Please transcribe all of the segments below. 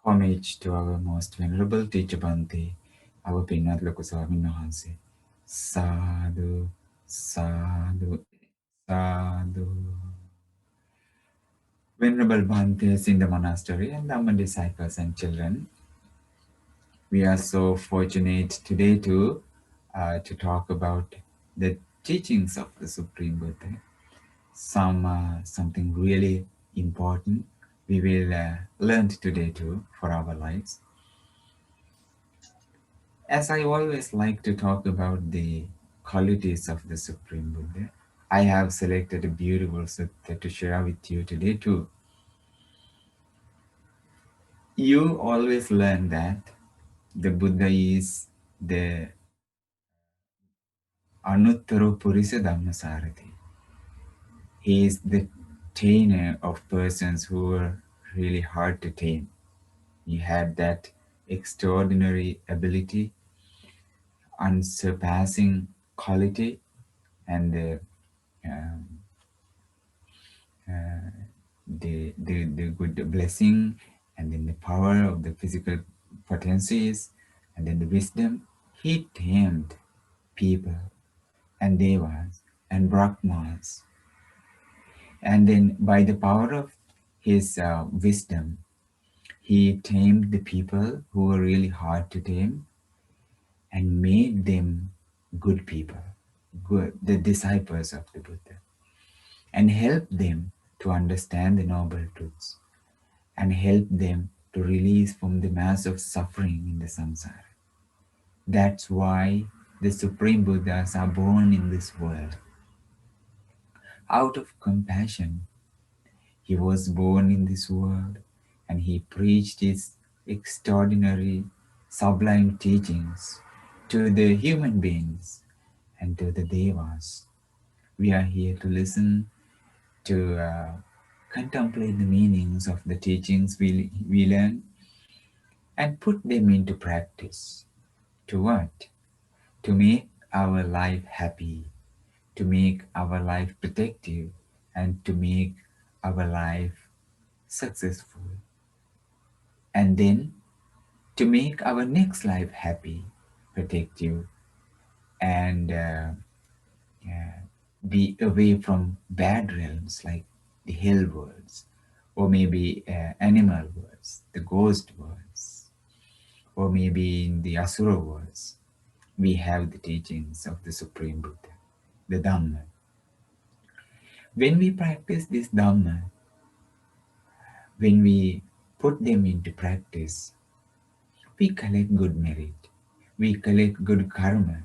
Homage to our most venerable teacher Bhante, our Pinat Lokuswami Nahanse. Sadhu, sadhu, sadhu. Venerable Bhantes in the monastery and Dhamma disciples and children, we are so fortunate today to talk about the teachings of the Supreme Buddha. Something really important we will learn today too for our lives. As I always like to talk about the qualities of the Supreme Buddha, I have selected a beautiful sutta to share with you today too. You always learn that the Buddha is the Anuttaro Purisa Dhammasarathi. He is the trainer of persons who are really hard to tame. He had that extraordinary ability, unsurpassing quality, and um, the good blessing, and then the power of the physical potencies, and then the wisdom. He tamed people and devas and brahmas, and then by the power of his wisdom, he tamed the people who were really hard to tame and made them good people, good, the disciples of the Buddha, and helped them to understand the noble truths and help them to release from the mass of suffering in the samsara. That's why the Supreme Buddhas are born in this world. Out of compassion, he was born in this world and he preached his extraordinary, sublime teachings to the human beings and to the devas. We are here to listen, to contemplate the meanings of the teachings we learn and put them into practice. To what? To make our life happy, to make our life protective, and to make our life successful. And then to make our next life happy, protective, and uh, be away from bad realms like the hell worlds, or maybe animal worlds, the ghost worlds, or maybe in the Asura worlds. We have the teachings of the Supreme Buddha, the Dhamma. When we practice this Dhamma, when we put them into practice, we collect good merit, we collect good karma,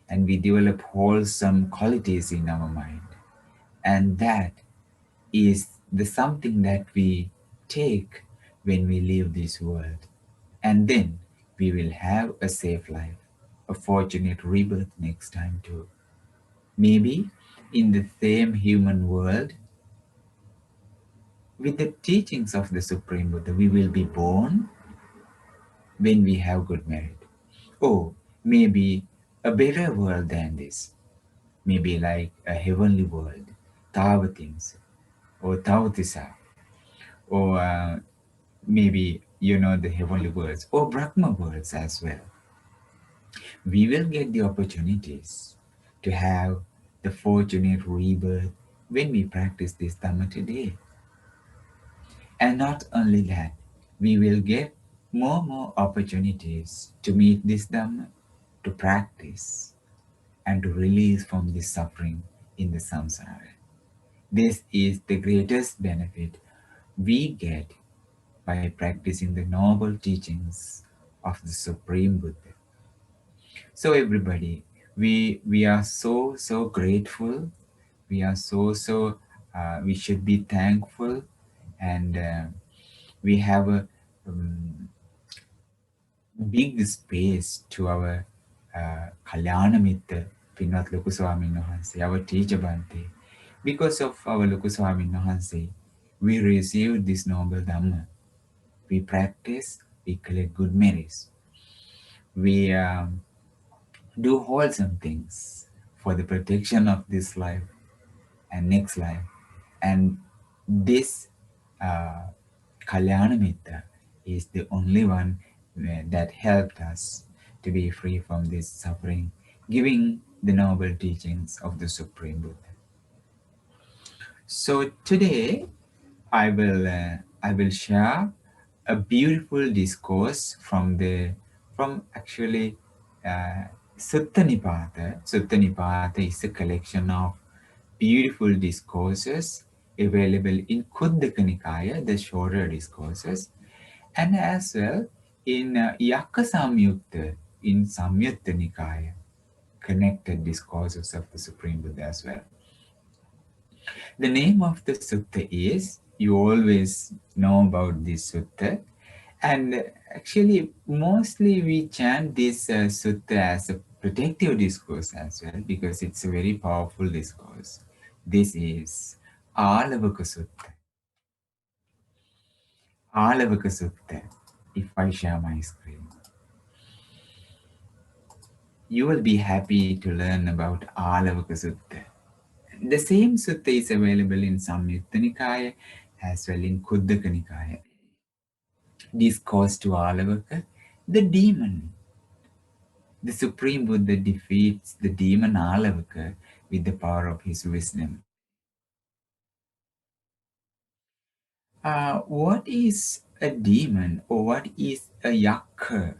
and we develop wholesome qualities in our mind. And that is the something that we take when we leave this world. And then we will have a safe life, a fortunate rebirth next time too. Maybe in the same human world, with the teachings of the Supreme Buddha, we will be born when we have good merit. Oh, maybe a better world than this. Maybe like a heavenly world, Tavatins, or Tavatisa, or maybe, the heavenly worlds, or Brahma worlds as well. We will get the opportunities to have the fortunate rebirth when we practice this Dhamma today. And not only that, we will get more opportunities to meet this Dhamma, to practice, and to release from this suffering in the samsara. This is the greatest benefit we get by practicing the noble teachings of the Supreme Buddha. So everybody, we are so grateful. We are we should be thankful, and we have a big space to our Kalyana Mitta, Pinat Lokuswami Nahanse, our teacher Bhante. Because of our Lokuswami Nahanse, we receive this noble Dhamma. We practice, we collect good merits. We do wholesome things for the protection of this life and next life. And this Kalyana Mitta is the only one that helped us to be free from this suffering, giving the noble teachings of the Supreme Buddha. So today I will share a beautiful discourse from actually uh, Sutta Nipata. Sutta Nipata is a collection of beautiful discourses available in Khuddaka Nikaya, the shorter discourses, and as well in Yakka Samyutta, in Samyutta Nikaya, connected discourses of the Supreme Buddha as well. The name of the sutta is, you always know about this sutta, and actually, mostly we chant this sutta as a protective discourse as well because it's a very powerful discourse. This is Āḷavakasutta. Āḷavakasutta. If I share my screen, you will be happy to learn about Āḷavakasutta. The same sutta is available in Samyutta Nikaya as well in Khuddaka Nikaya. Discourse to Āḷavaka, the demon. The Supreme Buddha defeats the demon Āḷavaka with the power of his wisdom. What is a demon or what is a yakka?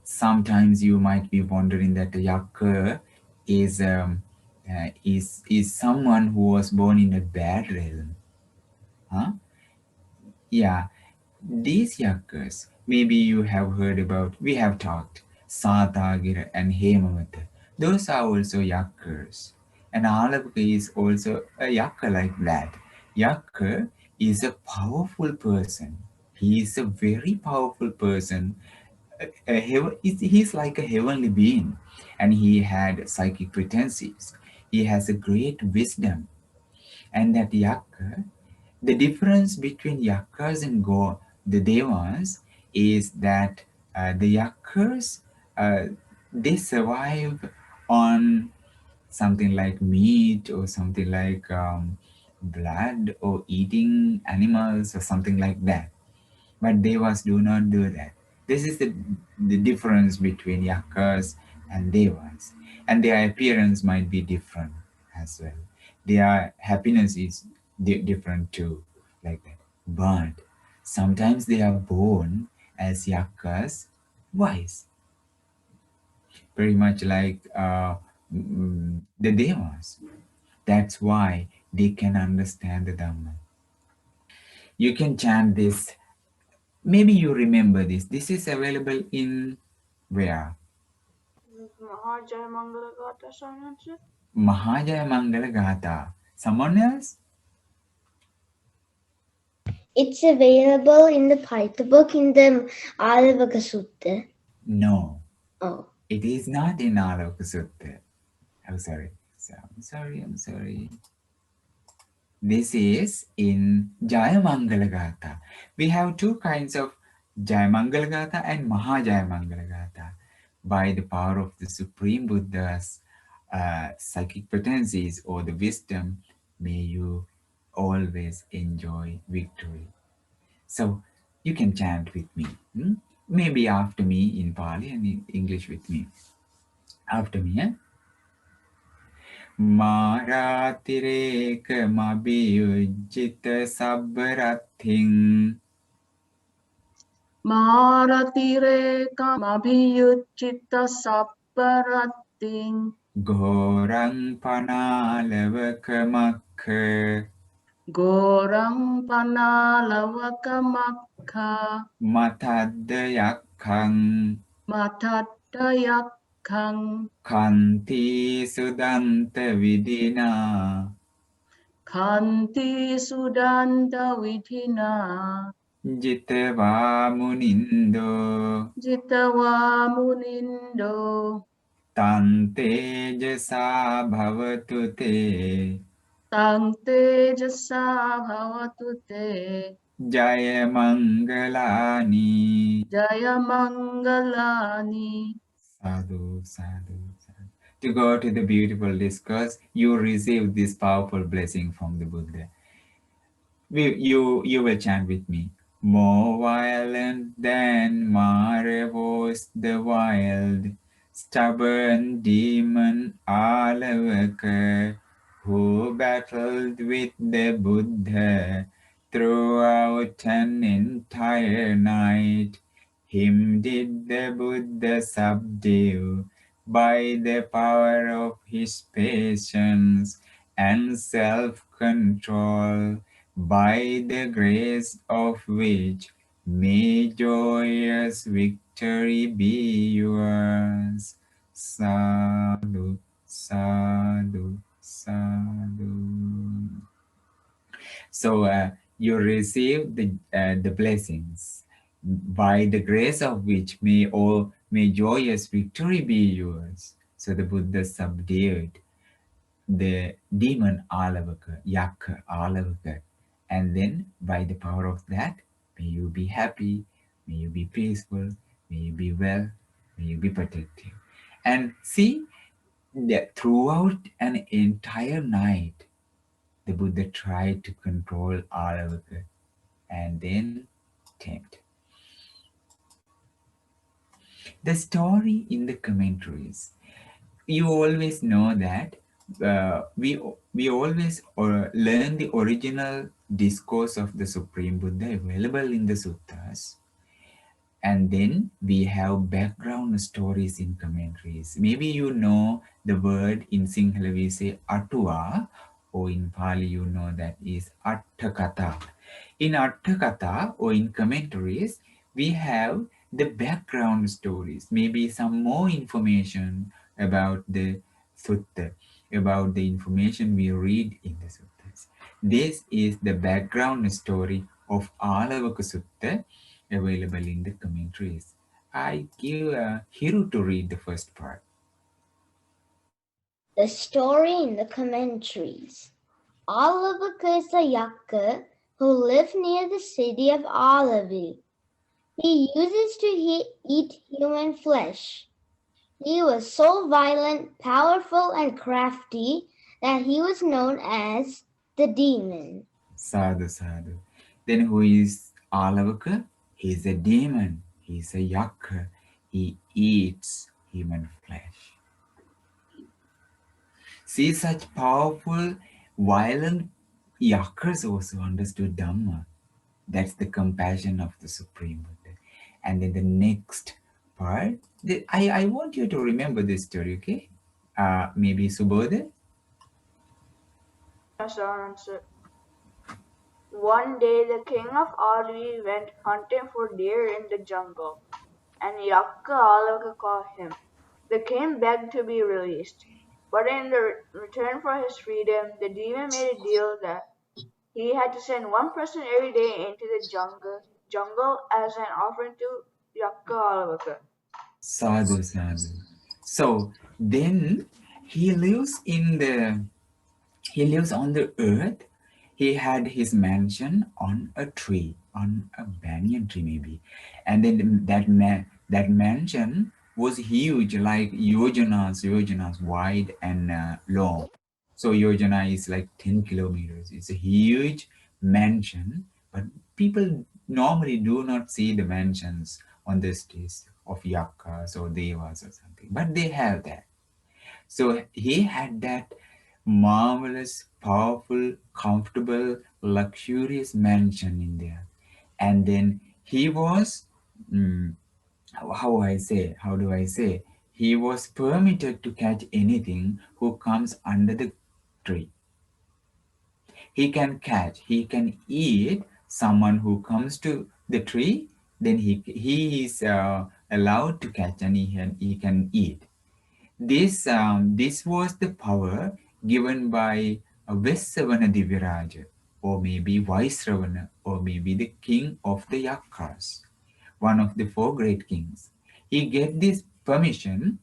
Sometimes you might be wondering that a yakka is someone who was born in a bad realm. Huh? Yeah, these yakkas, maybe you have heard about, we have talked, Satagira and Hemavata. Those are also yakkas. And Āḷavaka is also a yakka like that. Yakka is a powerful person. He is a very powerful person. He's like a heavenly being. And he had psychic pretenses. He has a great wisdom. And that yakka, the difference between yakas and the devas is that the yakas they survive on something like meat or something like blood or eating animals or something like that. But devas do not do that. This is the difference between yakas and devas. And their appearance might be different as well. Their happiness is different too, like that. But sometimes they are born as yakas wise, very much like the devas. That's why they can understand the Dhamma. You can chant this. Maybe you remember this. This is available in where? Mahajaya Mangala Gata Sanaji. Mahajaya Mangala Gata. Someone else? It's available in the Paita book in the Āḷavakasutta. No. Oh. It is not in Āḷavakasutta. I'm sorry. I'm sorry. This is in Jayamangala Gata. We have two kinds of Jayamangala Gata and Mahajayamangala Gata. By the power of the Supreme Buddha's psychic potencies or the wisdom, may you always enjoy victory. So you can chant with me. Maybe after me in Pali and in English with me. After me, eh? මාරාතිරේක මබියුජ්ජිත සබ්බරත්හින් Maratireka Mabhiyuchita Saparatin ගෝරං පනාලවක මක්ඛ Gorang Panalavaka Makha මතද්ද යක්ඛං Matatayakkang කන්ති සුදන්ත විදිනා Kanti Sudanta Vidhina ජිතවා මුනින්දෝ Jitawa Munindo තන් තේජසා භවතු te Tang Tejasa Bhavatute ජය මංගලානි Jaya Mangalani. Sadhu, sadhu, sadhu. To go to the beautiful discourse, you receive this powerful blessing from the Buddha. You will chant with me. More violent than Mara was the wild, stubborn demon Āḷavaka, who battled with the Buddha throughout an entire night. Him did the Buddha subdue by the power of his patience and self-control, by the grace of which may joyous victory be yours. Sadhu, sadhu, sadhu. So you receive the blessings, by the grace of which may joyous victory be yours. So the Buddha subdued the demon Āḷavaka, Yaka Āḷavaka, and then by the power of that, may you be happy, may you be peaceful, may you be well, may you be protected. And see that throughout an entire night, the Buddha tried to control Āḷavaka and then tempt. The story in the commentaries, you always know that we always learn the original discourse of the Supreme Buddha available in the suttas, and then we have background stories in commentaries. Maybe you know the word in Sinhala we say Atuva, or in Pali you know that is Atthakatha. In Atthakatha or in commentaries, we have the background stories, maybe some more information about the sutta, about the information we read in the suttas. This is the background story of Āḷavakasutta available in the commentaries. I give Hiru to read the first part. The story in the commentaries. Āḷavaka is a Yaka who lived near the city of Āḷavi. He uses to eat human flesh. He was so violent, powerful, and crafty that he was known as the demon. Sadhu, sadhu. Then who is Āḷavaka? He is a demon. He is a Yaka. He eats human flesh. See, such powerful, violent Yakas also understood Dhamma. That's the compassion of the Supreme Buddha. And then the next part, I want you to remember this story, okay? Maybe Subodha? Yes, answer. One day the king of Āḷavi went hunting for deer in the jungle, and Yakka Āḷavaka caught him. The king begged to be released, but in return for his freedom, the demon made a deal that he had to send one person every day into the jungle as an offering to Yakka Āḷavaka. Sadhu, sadhu. So then he lives he lives on the earth. He had his mansion on a tree, on a banyan tree maybe. And then that mansion was huge, like yojanas wide and long. So yojana is like 10 kilometers. It's a huge mansion, but people normally do not see the mansions on the stage of yakas or devas or something, but they have that. So he had that marvelous, powerful, comfortable, luxurious mansion in there. And then he was, how do I say, he was permitted to catch anything who comes under the tree. He can catch, he can eat someone who comes to the tree, then he is allowed to catch and he can eat. This was the power given by Vesavana Divyaraja, or maybe Vaisravana, or maybe the king of the Yakas, one of the four great kings. He get this permission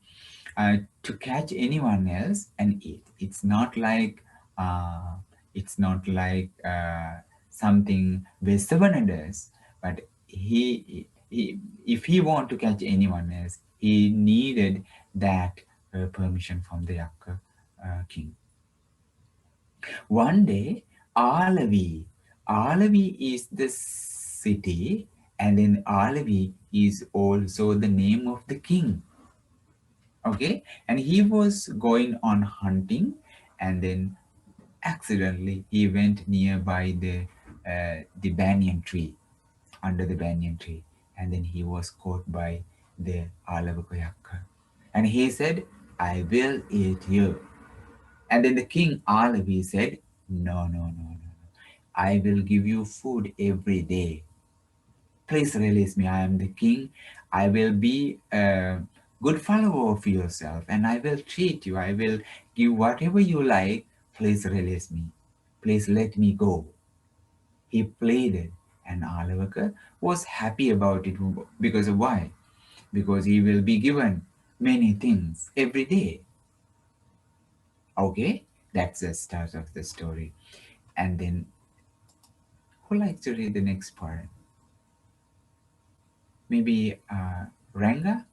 to catch anyone else and eat. Uh, it's not like something Vesavana does, but if he want to catch anyone else, he needed that permission from the Yaka king. One day, Āḷavi is the city, and then Āḷavi is also the name of the king. Okay, and he was going on hunting, and then accidentally he went nearby the banyan tree, under the banyan tree, and then he was caught by the Āḷavaka. And he said, I will eat you. And then the king Āḷavi said, no, no, no, no. I will give you food every day. Please release me. I am the king. I will be a good follower of yourself, and I will treat you. I will give whatever you like. Please release me. Please let me go. He pleaded, and Āḷavaka was happy about it because of why? Because he will be given many things every day. Okay, that's the start of the story. And then, who likes to read the next part? Maybe Ranga?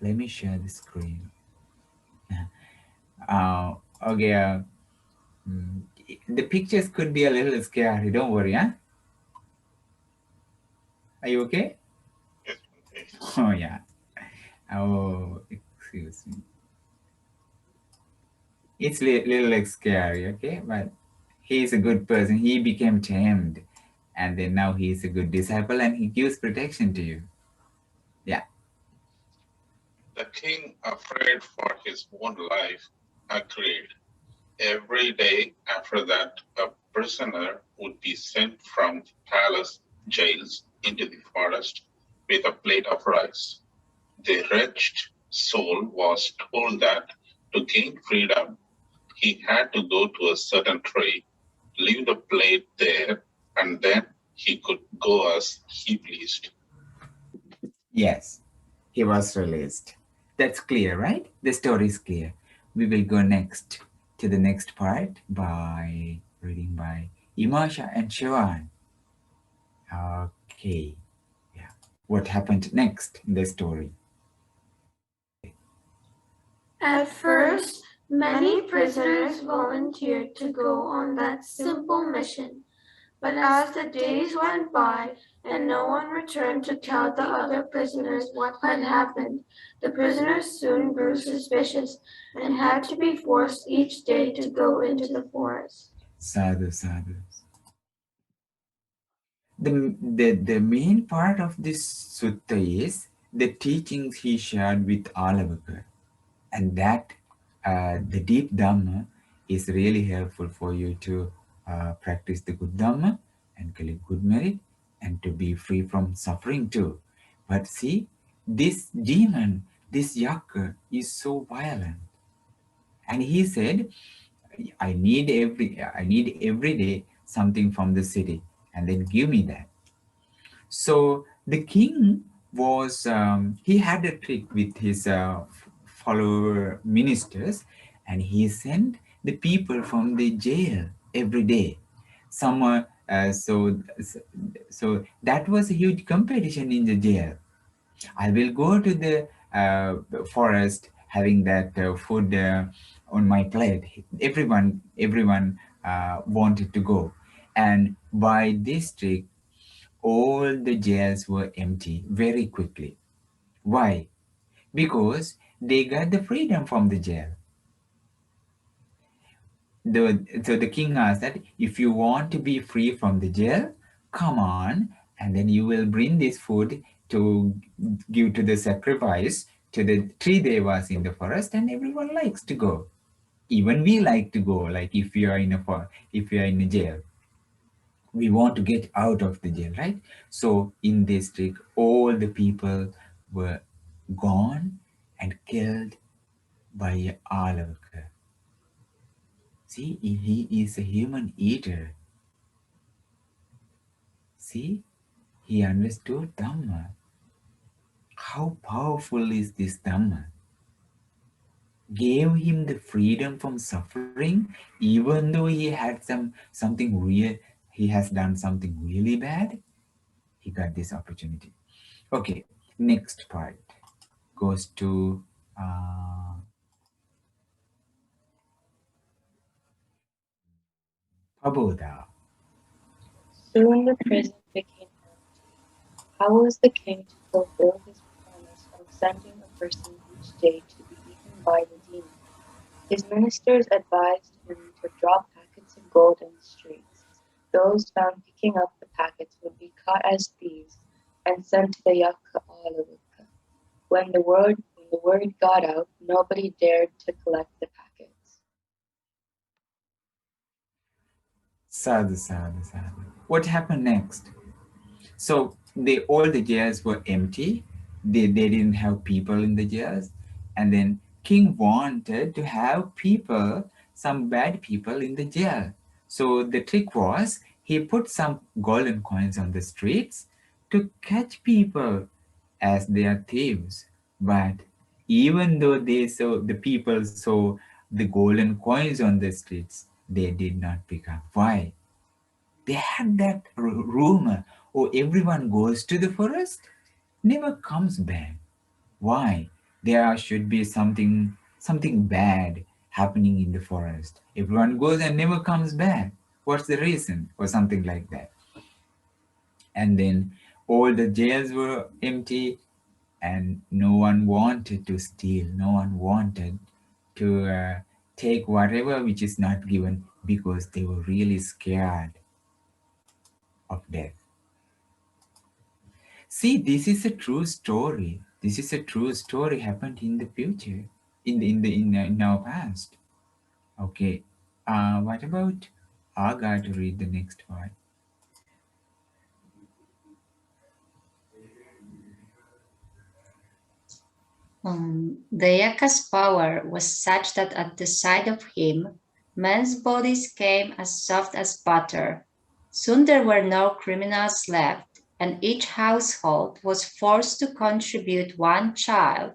Let me share the screen. Uh, okay, mm, the pictures could be a little scary. Don't worry, huh? Are you okay? Yes, Bhante. Oh, yeah. Oh, excuse me. It's little like scary, okay? But he is a good person. He became tamed, and then now he is a good disciple, and he gives protection to you. Yeah. The king, afraid for his own life, agreed. Every day after that, a prisoner would be sent from the palace jails into the forest with a plate of rice. The wretched soul was told that to gain freedom, he had to go to a certain tree, leave the plate there, and then he could go as he pleased. Yes, he was released. That's clear, right? The story is clear. We will go next to the next part by reading by Imasha and Shivan. Okay, yeah. What happened next in the story? At first, many prisoners volunteered to go on that simple mission, but as the days went by and no one returned to tell the other prisoners what had happened, the prisoners soon grew suspicious and had to be forced each day to go into the forest. Sadhu, sadhu. The main part of this sutta is the teachings he shared with Āḷavaka, and that the deep Dhamma is really helpful for you to practice the good Dhamma and collect good merit and to be free from suffering too. But see, this demon, this Yaka, is so violent, and he said, I need every day something from the city, and then give me that. So the king was, he had a trick with his follower ministers, and he sent the people from the jail every day. Some so that was a huge competition in the jail. I will go to the forest having that food on my plate. Everyone wanted to go, and by this trick, all the jails were empty very quickly. Why? Because they got the freedom from the jail. So the king asked that if you want to be free from the jail, come on, and then you will bring this food to give to the sacrifice to the three devas in the forest, and everyone likes to go. Even we like to go. Like if you are in a jail, we want to get out of the jail, right? So in this trick, all the people were gone and killed by Āḷavaka. See, he is a human eater. See, he understood Dhamma. How powerful is this Dhamma? Gave him the freedom from suffering, even though he had something real. He has done something really bad. He got this opportunity. Okay, next part goes to Paboda. Soon the prison became empty. How was the king to fulfill his promise of sending a person each day to be eaten by the demon? His ministers advised him to drop packets of gold in the streets. Those found picking up the packets would be caught as thieves and sent to the Yakka Āḷavaka. When the word got out, nobody dared to collect the packets. Sadhu, sadhu, sadhu. What happened next? So all the jails were empty. They didn't have people in the jails. And then king wanted to have people, some bad people in the jail. So the trick was he put some golden coins on the streets to catch people as they are thieves. But even though the people saw the golden coins on the streets, they did not pick up. Why? They had that rumor, oh, everyone goes to the forest, never comes back. Why? There should be something bad happening in the forest. Everyone goes and never comes back. What's the reason? Or something like that. And then all the jails were empty and no one wanted to steal. No one wanted to take whatever which is not given because they were really scared of death. See, this is a true story. This is a true story happened in the future, in our past. Okay. What about Aga to read the next part? The Yaka's power was such that at the sight of him, men's bodies came as soft as butter. Soon there were no criminals left, and each household was forced to contribute one child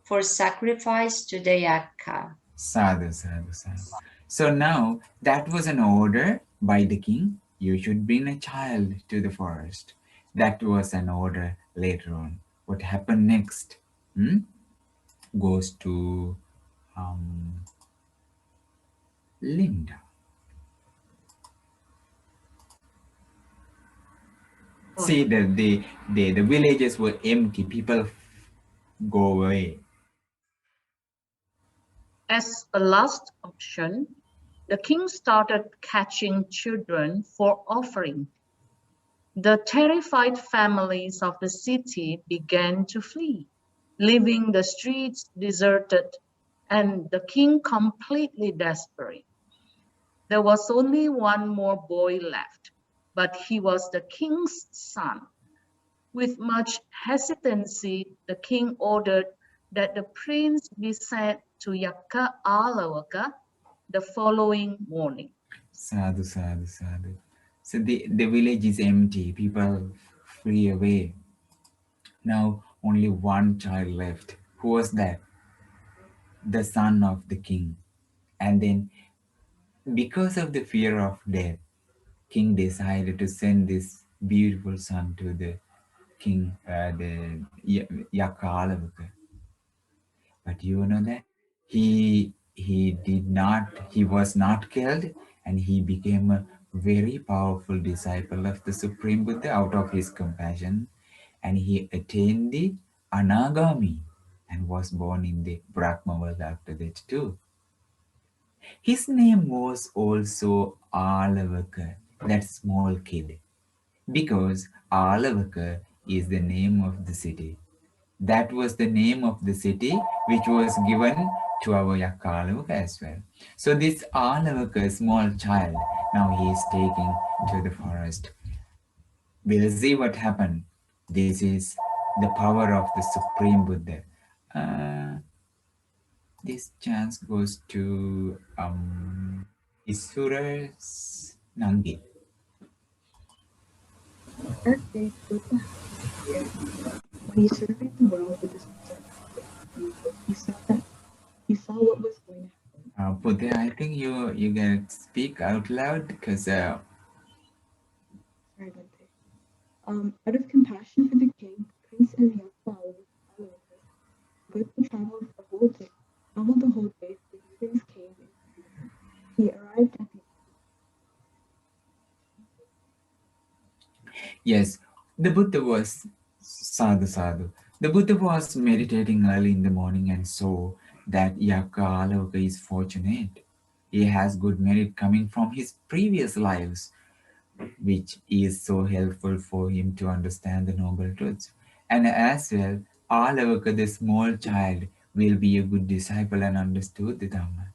for sacrifice to the Yaka. Sadhu, sadhu, sadhu. So now that was an order by the king. You should bring a child to the forest. That was an order later on. What happened next? Goes to Linda. See, the villages were empty. People go away. As a last option, the king started catching children for offering. The terrified families of the city began to flee, leaving the streets deserted and the king completely desperate. There was only one more boy left, but he was the king's son. With much hesitancy, the king ordered that the prince be sent to Yakka Āḷavaka the following morning. Sadhu, sadhu, sadhu. So the village is empty. People flee away. Now only one child left. Who was that? The son of the king. And then because of the fear of death, king decided to send this beautiful son to the king, the Yakka Āḷavaka. But you know that he was not killed, and he became a very powerful disciple of the Supreme Buddha out of his compassion, and he attained the Anagami and was born in the Brahma world after that too. His name was also Āḷavaka, that small kid, because Āḷavaka is the name of the city. That was the name of the city which was given to our Yakka Āḷavaka as well. So this Āḷavaka, small child, now he is taken to the forest. We'll see what happened. This is the power of the Supreme Buddha. This chance goes to Isuras Nangi. That day, Buddha happened here. When he surveyed the world with his perspective, he saw what was going to happen. Buddha, I think you can speak out loud because. Sorry, Bante. Out of compassion for the king, Prince and Yakka Āḷavaka, Buddha traveled the whole day. The prince came in. He arrived at the Yes, the Buddha was sadhu sadhu. The Buddha was meditating early in the morning and saw that Āḷavaka is fortunate. He has good merit coming from his previous lives, which is so helpful for him to understand the noble truths. And as well, Āḷavaka, the small child, will be a good disciple and understood the Dhamma.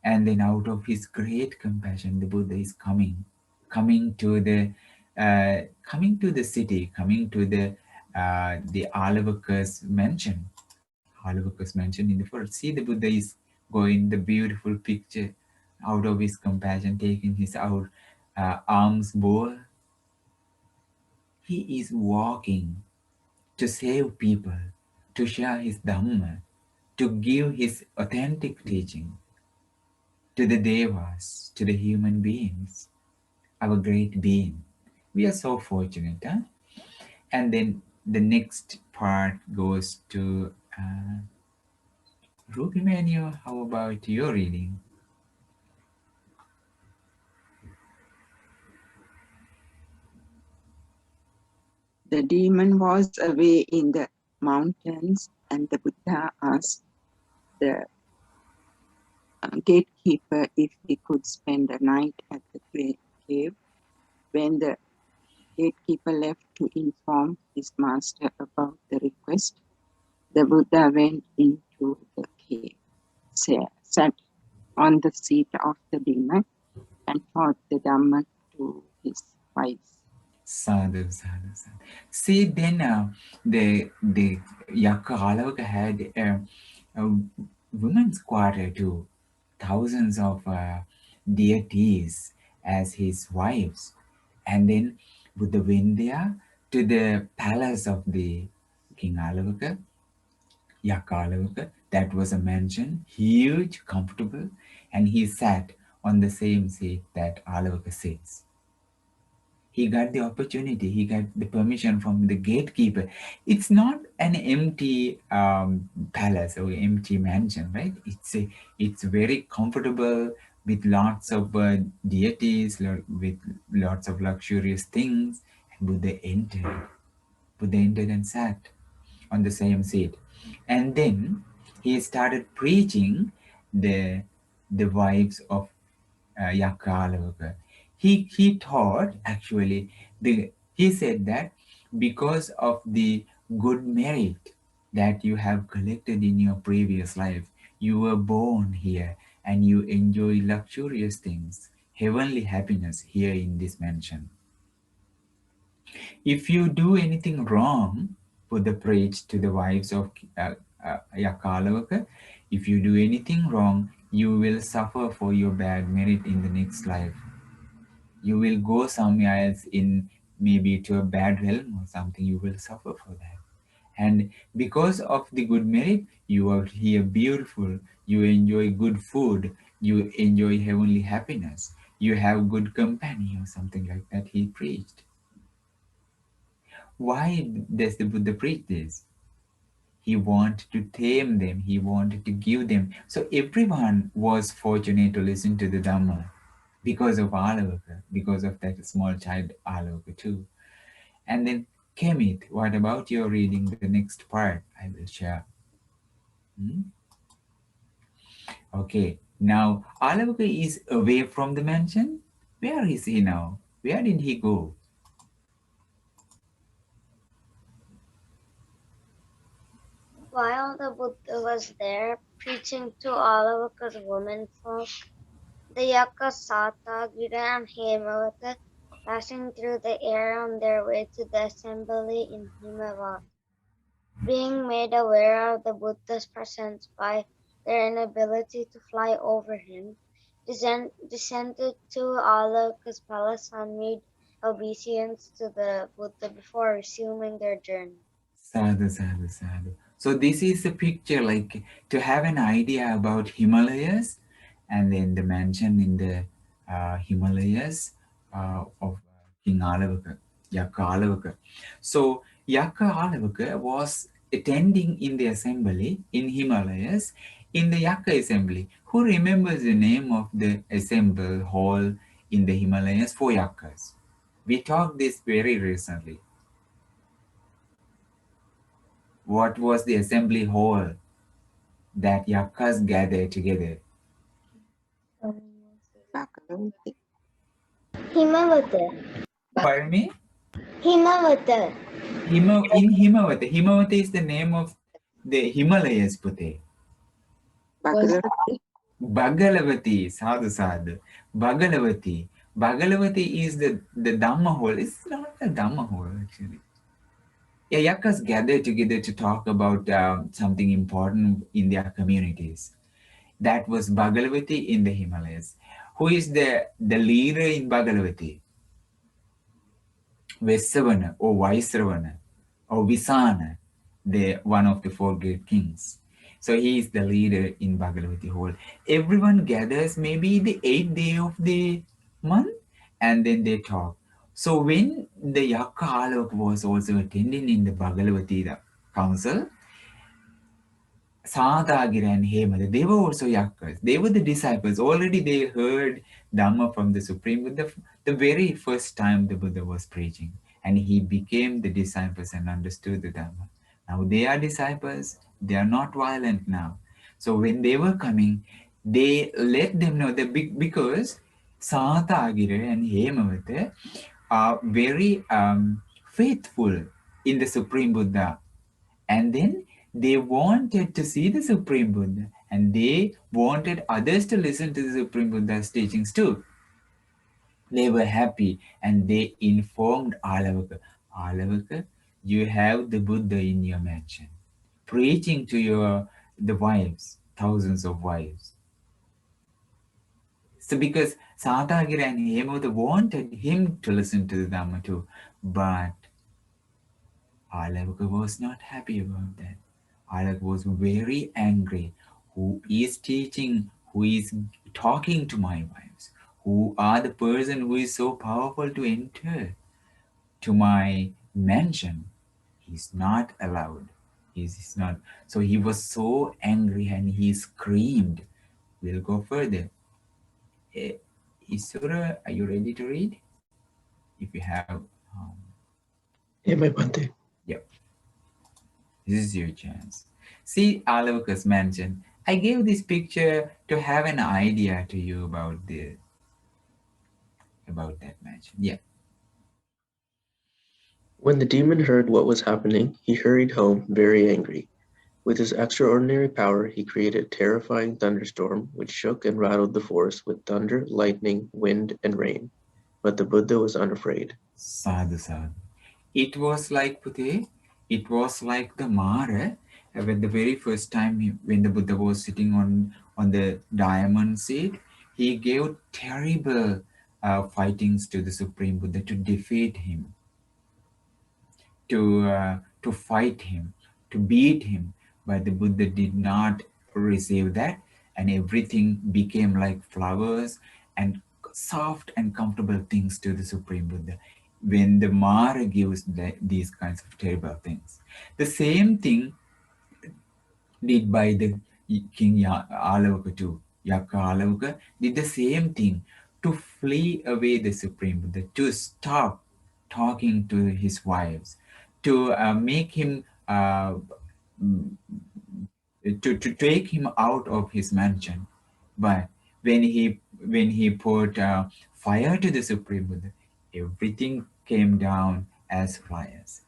And then out of his great compassion, the Buddha is coming to the city, coming to the Āḷavaka's mansion. Āḷavaka's mansion in the forest. See, the Buddha is going the beautiful picture out of his compassion, taking his arms bowl. He is walking to save people, to share his Dhamma, to give his authentic teaching to the devas, to the human beings, our great being. We are so fortunate, huh? And then the next part goes to Ruby Manuel. How about your reading? The demon was away in the mountains, and the Buddha asked the gatekeeper if he could spend a night at the cave. When the gatekeeper left to inform his master about the request, the Buddha went into the cave, sat on the seat of the demon, and taught the Dhamma to his wives. Sadhu, sadhu, sadhu. See, then the Yaka Āḷavaka had a women's quarter too. Thousands of deities as his wives. And then Buddha went there to the palace of the King Āḷavaka, Yaka Āḷavaka. That was a mansion, huge, comfortable, and he sat on the same seat that Āḷavaka sits. He got the opportunity, he got the permission from the gatekeeper. It's not an empty palace or empty mansion, right? It's very comfortable with lots of deities, with lots of luxurious things. And Buddha entered and sat on the same seat. And then he started preaching the wives of Yaka Āḷavaka. He taught actually he said that because of the good merit that you have collected in your previous life, you were born here and you enjoy luxurious things, heavenly happiness here in this mansion. If you do anything wrong, Buddha preached to the wives of Yaka Āḷavaka, if you do anything wrong, you will suffer for your bad merit in the next life. You will go somewhere else, in maybe to a bad realm or something. You will suffer for that. And because of the good merit, you are here beautiful, you enjoy good food, you enjoy heavenly happiness, you have good company or something like that, he preached. Why does the Buddha preach this? He wanted to tame them, he wanted to give them. So everyone was fortunate to listen to the Dhamma because of Āḷavaka, because of that small child Āḷavaka too. And then Kemit, what about your reading the next part? I will share. Okay, now Āḷavaka is away from the mansion. Where is he now? Where did he go? While the Buddha was there preaching to Āḷavaka's womenfolk, the Yakasata, Gira and Hemavata, passing through the air on their way to the assembly in Himavata, being made aware of the Buddha's presence by their inability to fly over him, descended to Āḷavaka's palace and made obeisance to the Buddha before resuming their journey. Sadhu, sadhu, sadhu. So this is a picture, like to have an idea about Himalayas, and then the mansion in the Himalayas of King Āḷavaka, Yaka Āḷavaka. So Yaka Āḷavaka was attending in the assembly in Himalayas, in the Yaka assembly. Who remembers the name of the assemble hall in the Himalayas for Yakas? We talked this very recently. What was the assembly hall that Yakas gathered together? Bhagavati. Himavata. Pardon me? Himavata. In Himavata. Himavata is the name of the Himalayas, Pute. Bhagavati. Bhagalavati, sadhu sadhu. Bhagalavati. Bhagalavati is the Dhamma hall. It's not the Dhamma hall, actually. Yeah, Yakas gather together to talk about something important in their communities. That was Bhagalavati in the Himalayas. Who is the leader in Bhagalavati? Vesavana or Vaisravana or Visana, the one of the four great kings. So he is the leader in Bhagalavati hall. Everyone gathers maybe the 8th day of the month and then they talk. So when the Yaka Āḷavaka was also attending in the Bhagalavati council, Sādagira and Hemada, they were also Yakas. They were the disciples. Already they heard Dhamma from the Supreme Buddha the very first time the Buddha was preaching. And he became the disciples and understood the Dhamma. Now they are disciples. They are not violent now. So when they were coming, they let them know that because Sādagira and Hemavata are very faithful in the Supreme Buddha. And then they wanted to see the Supreme Buddha and they wanted others to listen to the Supreme Buddha's teachings too. They were happy and they informed Āḷavaka, Āḷavaka, you have the Buddha in your mansion, preaching to the wives, thousands of wives. So because Sādagira and Hemavata wanted him to listen to the Dhamma too, but Āḷavaka was not happy about that. Āḷavaka was very angry. Who is teaching, who is talking to my wives? Who are the person who is so powerful to enter to my mansion? He's not allowed. He's not. So he was so angry and he screamed. We'll go further. Isura, are you ready to read? If you have. Yeah, my Bhante. Yep. This is your chance. See Āḷavaka's mansion. I gave this picture to have an idea to you about that mansion. Yeah. When the demon heard what was happening, he hurried home, very angry. With his extraordinary power, he created a terrifying thunderstorm which shook and rattled the forest with thunder, lightning, wind, and rain. But the Buddha was unafraid. Sadhu sadhu. It was like Pute, it was like the Mara when the very first time when the Buddha was sitting on the diamond seat, he gave terrible fightings to the Supreme Buddha to defeat him, to fight him, to beat him. But the Buddha did not receive that, and everything became like flowers and soft and comfortable things to the Supreme Buddha when the Mara gives these kinds of terrible things. The same thing did by the King Āḷavaka too. Yaka Āḷavaka did the same thing to flee away the Supreme Buddha, to stop talking to his wives, to make him, to take him out of his mansion. But when he put fire to the Supreme Buddha, everything came down as flowers,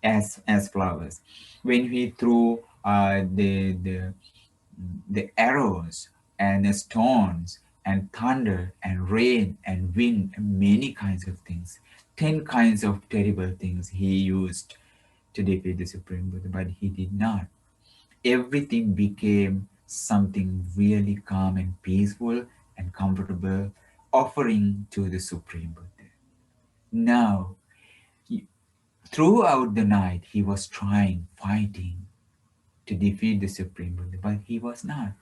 as flowers. When he threw the arrows and the stones and thunder and rain and wind and many kinds of things, 10 kinds of terrible things he used to defeat the Supreme Buddha, but he did not. Everything became something really calm and peaceful and comfortable, offering to the Supreme Buddha. Now, throughout the night, he was fighting to defeat the Supreme Buddha, but he was not.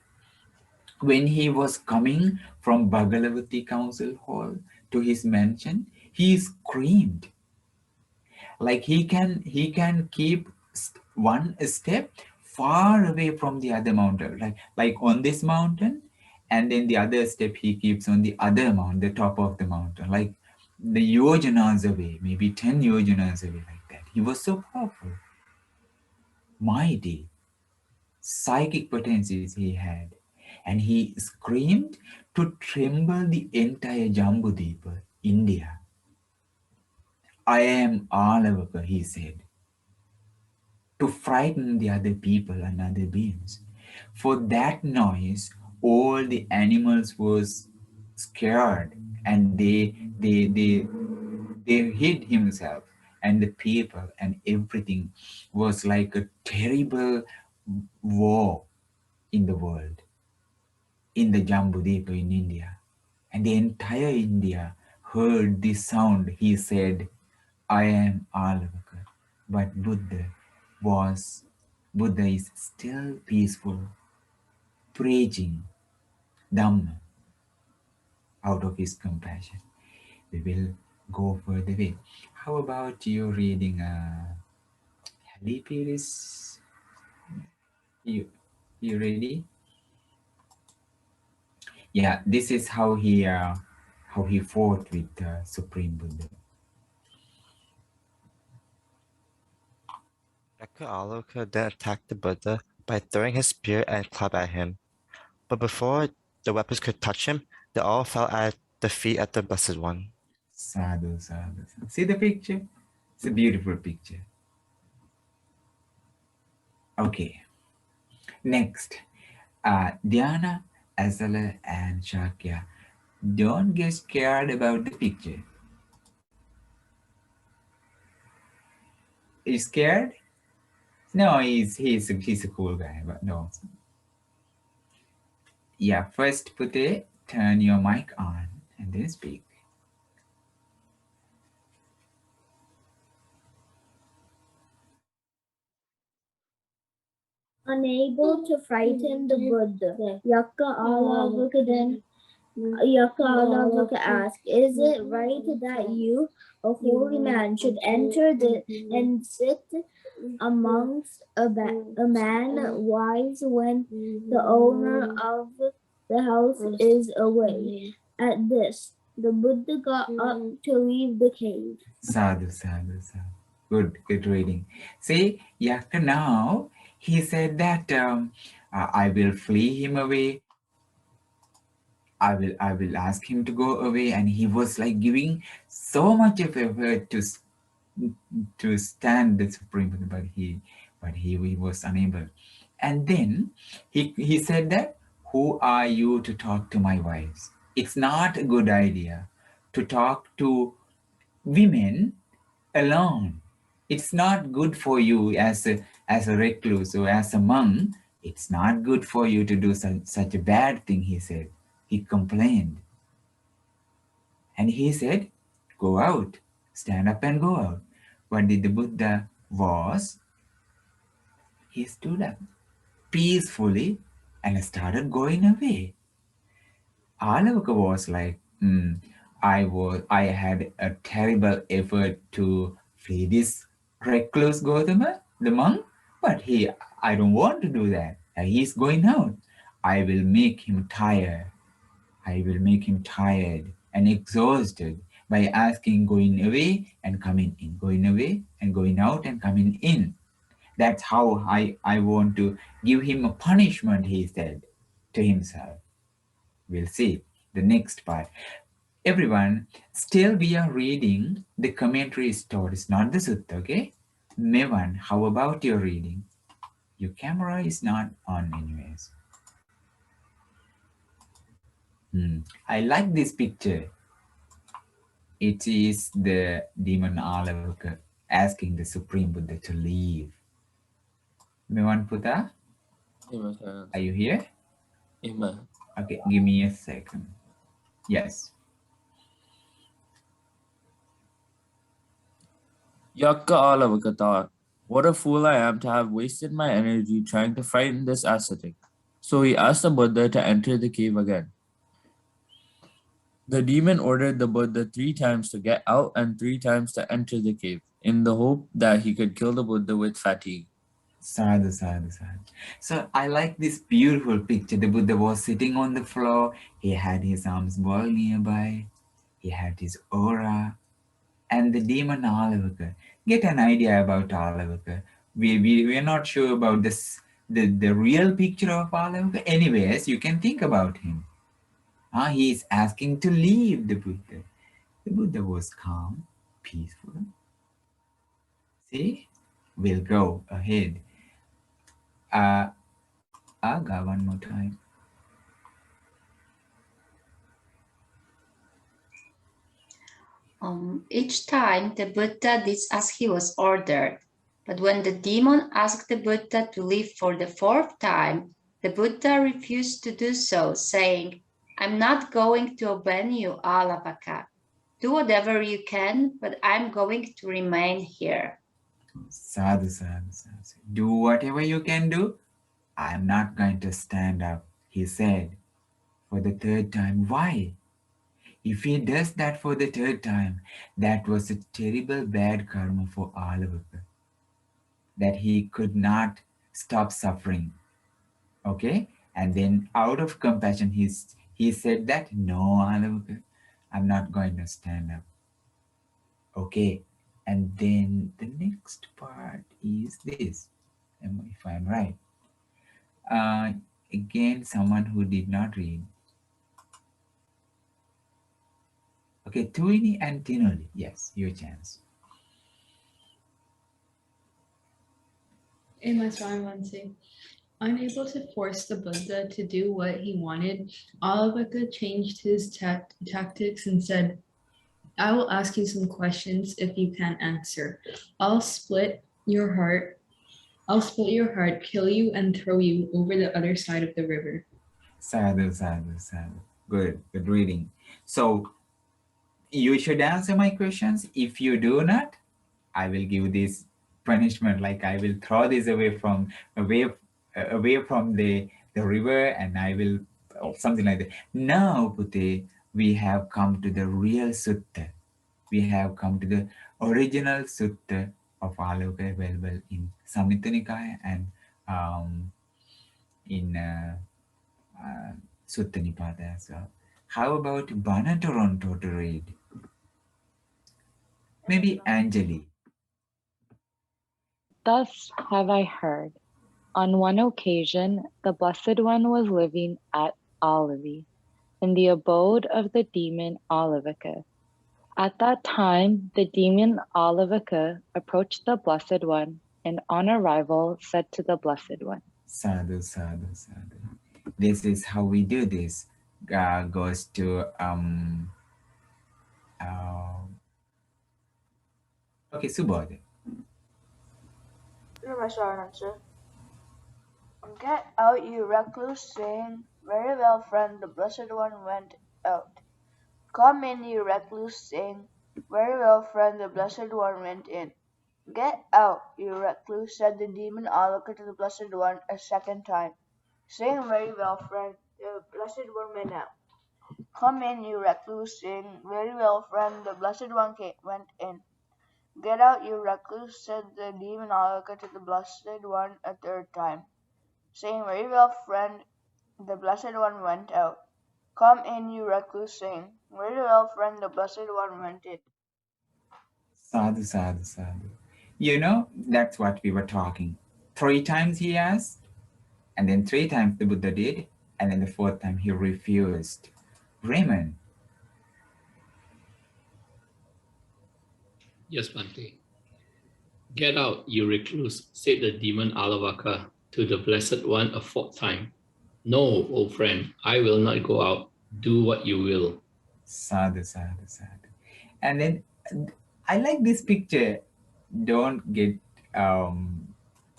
When he was coming from Bhagalavati Council Hall to his mansion, he screamed. Like he can keep one step far away from the other mountain, like on this mountain, and then the other step he keeps on the other mountain, the top of the mountain, like the yojanas away, maybe 10 yojanas away, like that. He was so powerful, mighty, psychic potencies he had. And he screamed to tremble the entire Jambudipa, India. I am Āḷavaka, he said, to frighten the other people and other beings. For that noise, all the animals was scared and they hid himself, and the people and everything was like a terrible war in the world, in the Jambudipa in India. And the entire India heard this sound. He said, I am Āḷavaka. But Buddha is still peaceful, preaching Dhamma out of his compassion. We will go further way. How about you reading Halipiris? You ready? Yeah, this is how he fought with Supreme Buddha. Āḷavaka then attacked the Buddha by throwing his spear and club at him. But before the weapons could touch him, they all fell at the feet of the Blessed One. Sadhu, sadhu, sadhu. See the picture? It's a beautiful picture. Okay. Next, Dhyana, Asala, and Shakya. Don't get scared about the picture. Are you scared? No, he's a cool guy, but no. Yeah, first Pute, turn your mic on and then speak. Unable to frighten the Buddha, Āḷavaka then Āḷavaka asked, "Is it right that you, a holy man, should enter and sit amongst a man wives when the owner of the house is away?" At this, the Buddha got up to leave the cave. Sadhu, sadhu, sadhu. Good reading. See, Yaka now, he said that I will flee him away. I will ask him to go away, and he was like giving so much of effort to stand the Supreme Buddha, but he was unable. And then he said that, who are you to talk to my wives? It's not a good idea to talk to women alone. It's not good for you as a recluse or as a monk. It's not good for you to do such a bad thing, he said. He complained. And he said, go out, stand up and go out. What did the Buddha was? He stood up peacefully and started going away. Āḷavaka was like, I had a terrible effort to flee this recluse Gautama, the monk, but I don't want to do that. He's going out. I will make him tired. I will make him tired and exhausted by asking, going away and coming in, going away and going out and coming in. That's how I want to give him a punishment, he said to himself. We'll see the next part. Everyone, still we are reading the commentary stories, not the sutta, okay? Mevan, how about your reading? Your camera is not on anyways. I like this picture. It is the demon Āḷavaka asking the Supreme Buddha to leave. Mevan Puta? Are you here? Okay, give me a second. Yes. Yakka Āḷavaka thought, what a fool I am to have wasted my energy trying to frighten this ascetic. So he asked the Buddha to enter the cave again. The demon ordered the Buddha 3 times to get out and 3 times to enter the cave, in the hope that he could kill the Buddha with fatigue. Sadhu, sadhu, sadhu. So I like this beautiful picture. The Buddha was sitting on the floor. He had his arms ball nearby. He had his aura, and the demon Āḷavaka. Get an idea about Āḷavaka. We are not sure about this the real picture of Āḷavaka. Anyways, you can think about him. He is asking to leave the Buddha. The Buddha was calm, peaceful. See, we'll go ahead. Aga, one more time. Each time the Buddha did as he was ordered. But when the demon asked the Buddha to leave for the fourth time, the Buddha refused to do so, saying, "I'm not going to obey you, Āḷavaka. Do whatever you can, but I'm going to remain here." Sadhu, sadhu, sadhu. Do whatever you can do. I'm not going to stand up, he said for the third time. Why? If he does that for the third time, that was a terrible bad karma for Āḷavaka, that he could not stop suffering. Okay? And then out of compassion, he said that, no, Āḷavaka, I'm not going to stand up. Okay? And then the next part is this, if I'm right. Again, someone who did not read. Okay, Tuini and Tinoli. Yes, your chance. In my Swaminathan, unable to force the Buddha to do what he wanted, Āḷavaka changed his tactics and said, "I will ask you some questions if you can't answer. I'll split your heart, kill you, and throw you over the other side of the river." Sadhu, sadhu, sadhu. Good reading. So you should answer my questions. If you do not, I will give this punishment, like I will throw this away from the river, and I will, something like that. Now, Pute, we have come to the real sutta. We have come to the original sutta of Āḷavaka, available in Samyutta Nikaya and in Sutta Nipada as well. How about Bana Toronto to read? Maybe Anjali. Thus have I heard. On one occasion, the Blessed One was living at Āḷavi, in the abode of the demon Āḷavaka. At that time, the demon Āḷavaka approached the Blessed One, and on arrival said to the Blessed One, Sadhu, sadhu, sadhu. This is how we do this. Goes to okay, Subodh. Hear my short answer. Get out, you recluse, saying, "Very well, friend." The Blessed One went out. Come in, you recluse, saying, "Very well, friend." The Blessed One went in. Get out, you recluse, said the demon Āḷavaka to the Blessed One a second time, saying, "Very well, friend." The Blessed One went out. Come in, you recluse, saying, "Very well, friend." The Blessed One went in. Get out, you recluse, said the demon Āḷavaka to the Blessed One a third time, saying, "Very well, friend." The Blessed One went out. Come in, you recluse, saying, "Very well, friend." The Blessed One went in. Sadhu, sadhu, sadhu. You know, that's what we were talking. 3 times he asked, and then 3 times the Buddha did, and then the 4th time he refused. Raymond. Yes, Bhante. Get out, you recluse, said the demon Āḷavaka to the Blessed One a 4th time. No, old friend, I will not go out. Do what you will. Sadhu, sadhu, sadhu. And then I like this picture. Don't get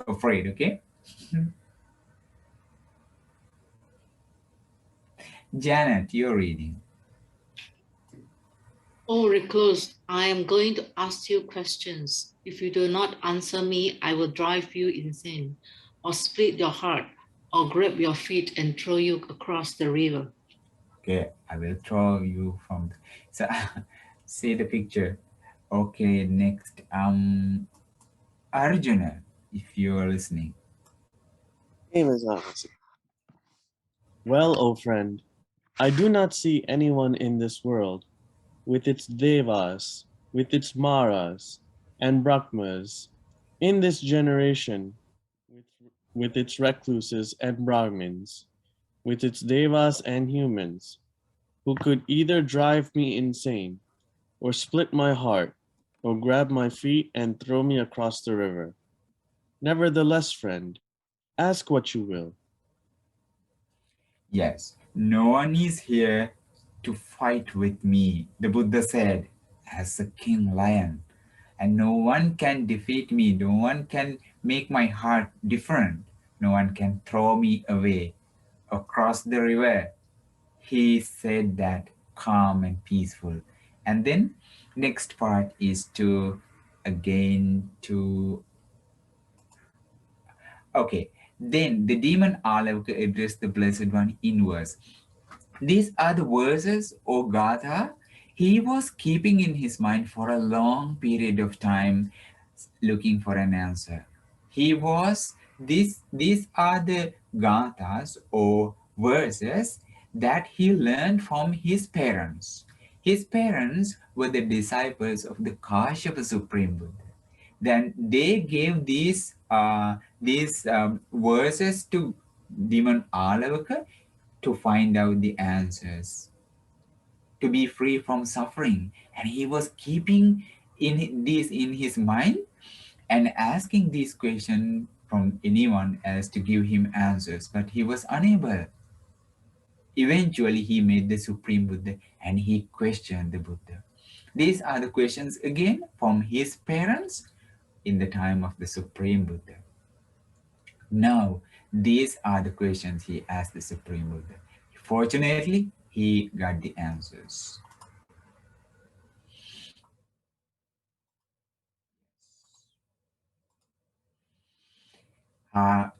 afraid, okay? Janet, you're reading. Oh, recluse, I am going to ask you questions. If you do not answer me, I will drive you insane, or split your heart, or grab your feet and throw you across the river. Okay, I will throw you from. So, see the picture. Okay, next, Arjuna, if you are listening. Well, O friend, I do not see anyone in this world. with its devas, with its maras and brahmas, in this generation, with its recluses and brahmins, with its devas and humans, who could either drive me insane, or split my heart, or grab my feet and throw me across the river. Nevertheless, friend, ask what you will. Yes, no one is here to fight with me, the Buddha said, as a king lion. And no one can defeat me, no one can make my heart different, no one can throw me away across the river. He said that calm and peaceful. And then next part is to again to okay. Then the demon Āḷavaka addressed the Blessed One in verse. These are the verses, O Gatha, he was keeping in his mind for a long period of time, looking for an answer. These are the Gathas or verses that he learned from his parents. His parents were the disciples of the Kashyapa Supreme Buddha. Then they gave these verses to demon Āḷavaka to find out the answers, to be free from suffering. And he was keeping in his mind and asking these questions from anyone else to give him answers, but he was unable. Eventually, he met the Supreme Buddha and he questioned the Buddha. These are the questions again from his parents in the time of the Supreme Buddha. Now, these are the questions he asked the Supreme Buddha. Fortunately, he got the answers.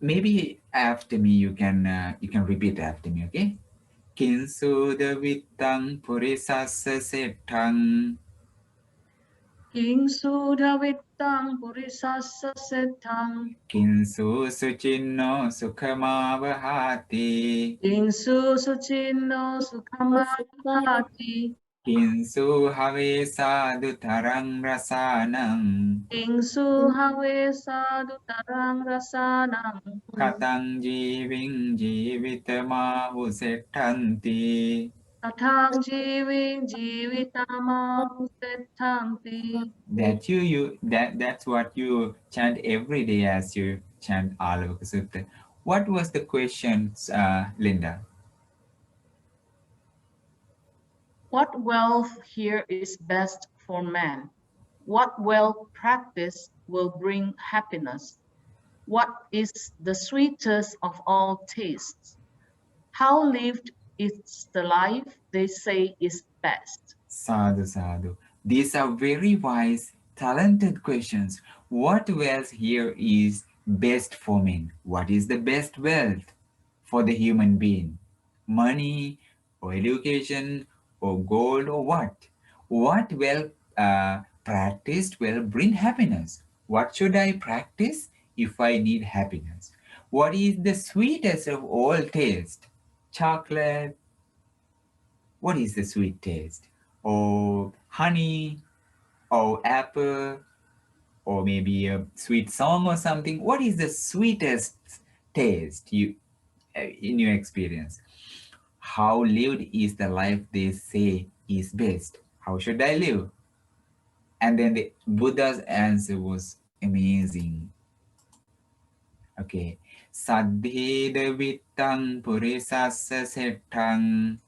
Maybe after me you can repeat after me, okay? Kinsu Davitang Purisasa Setang. Kingsu Davitang Purisasa Setang. Kinsu Suchinno Sukhamavahati. Kingsu Suchinno Sukhamavahati. Kinsu Have Sadhu Tarang Rasanang. Kingsu Have Sadhu Tarang Rasanang. Katang Jiving Jivitamahu Setanti. Katang Jiving Jivitamahu Setanti. That's what you chant every day as you chant Āḷavakasutta. What was the question, Linda? What wealth here is best for man? What well practice will bring happiness? What is the sweetest of all tastes? How lived is the life they say is best? Sadhu, sadhu. These are very wise, talented questions. What wealth here is best for men? What is the best wealth for the human being? Money or education or gold or what? What well practiced will bring happiness? What should I practice if I need happiness? What is the sweetest of all taste? Chocolate. What is the sweet taste? Or honey, or apple, or maybe a sweet song or something. What is the sweetest taste in your experience? How lived is the life they say is best? How should I live? And then the Buddha's answer was amazing. Okay. Saddhida vittang purisassa settang.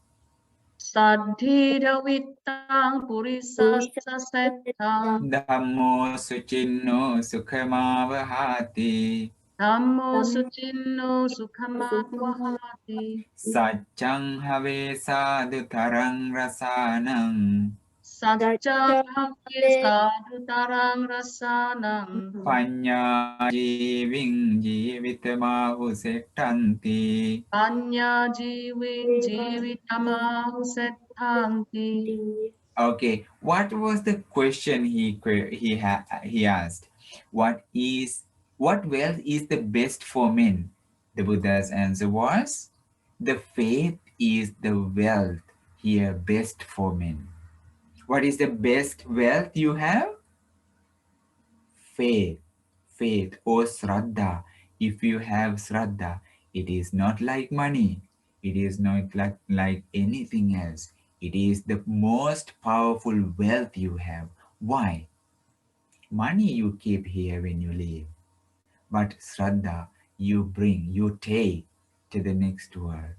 Saddhida vittang purisassa settang. Dhammo suchinno sukhamavahati. Dhammo suchinno sukhamavahati. Saccang have sadhu tarang rasanang. Saccang have sadhu tarang rasanang. Panya jiving jivitamahu settanti. Panya jiving jivitamahu settanti. Okay, what was the question he asked? What wealth is the best for men? The Buddha's answer was, the faith is the wealth here best for men. What is the best wealth you have? Faith. Faith or Shraddha. If you have Shraddha, it is not like money. It is not like anything else. It is the most powerful wealth you have. Why? Money you keep here when you leave. But Shraddha you bring, you take to the next world.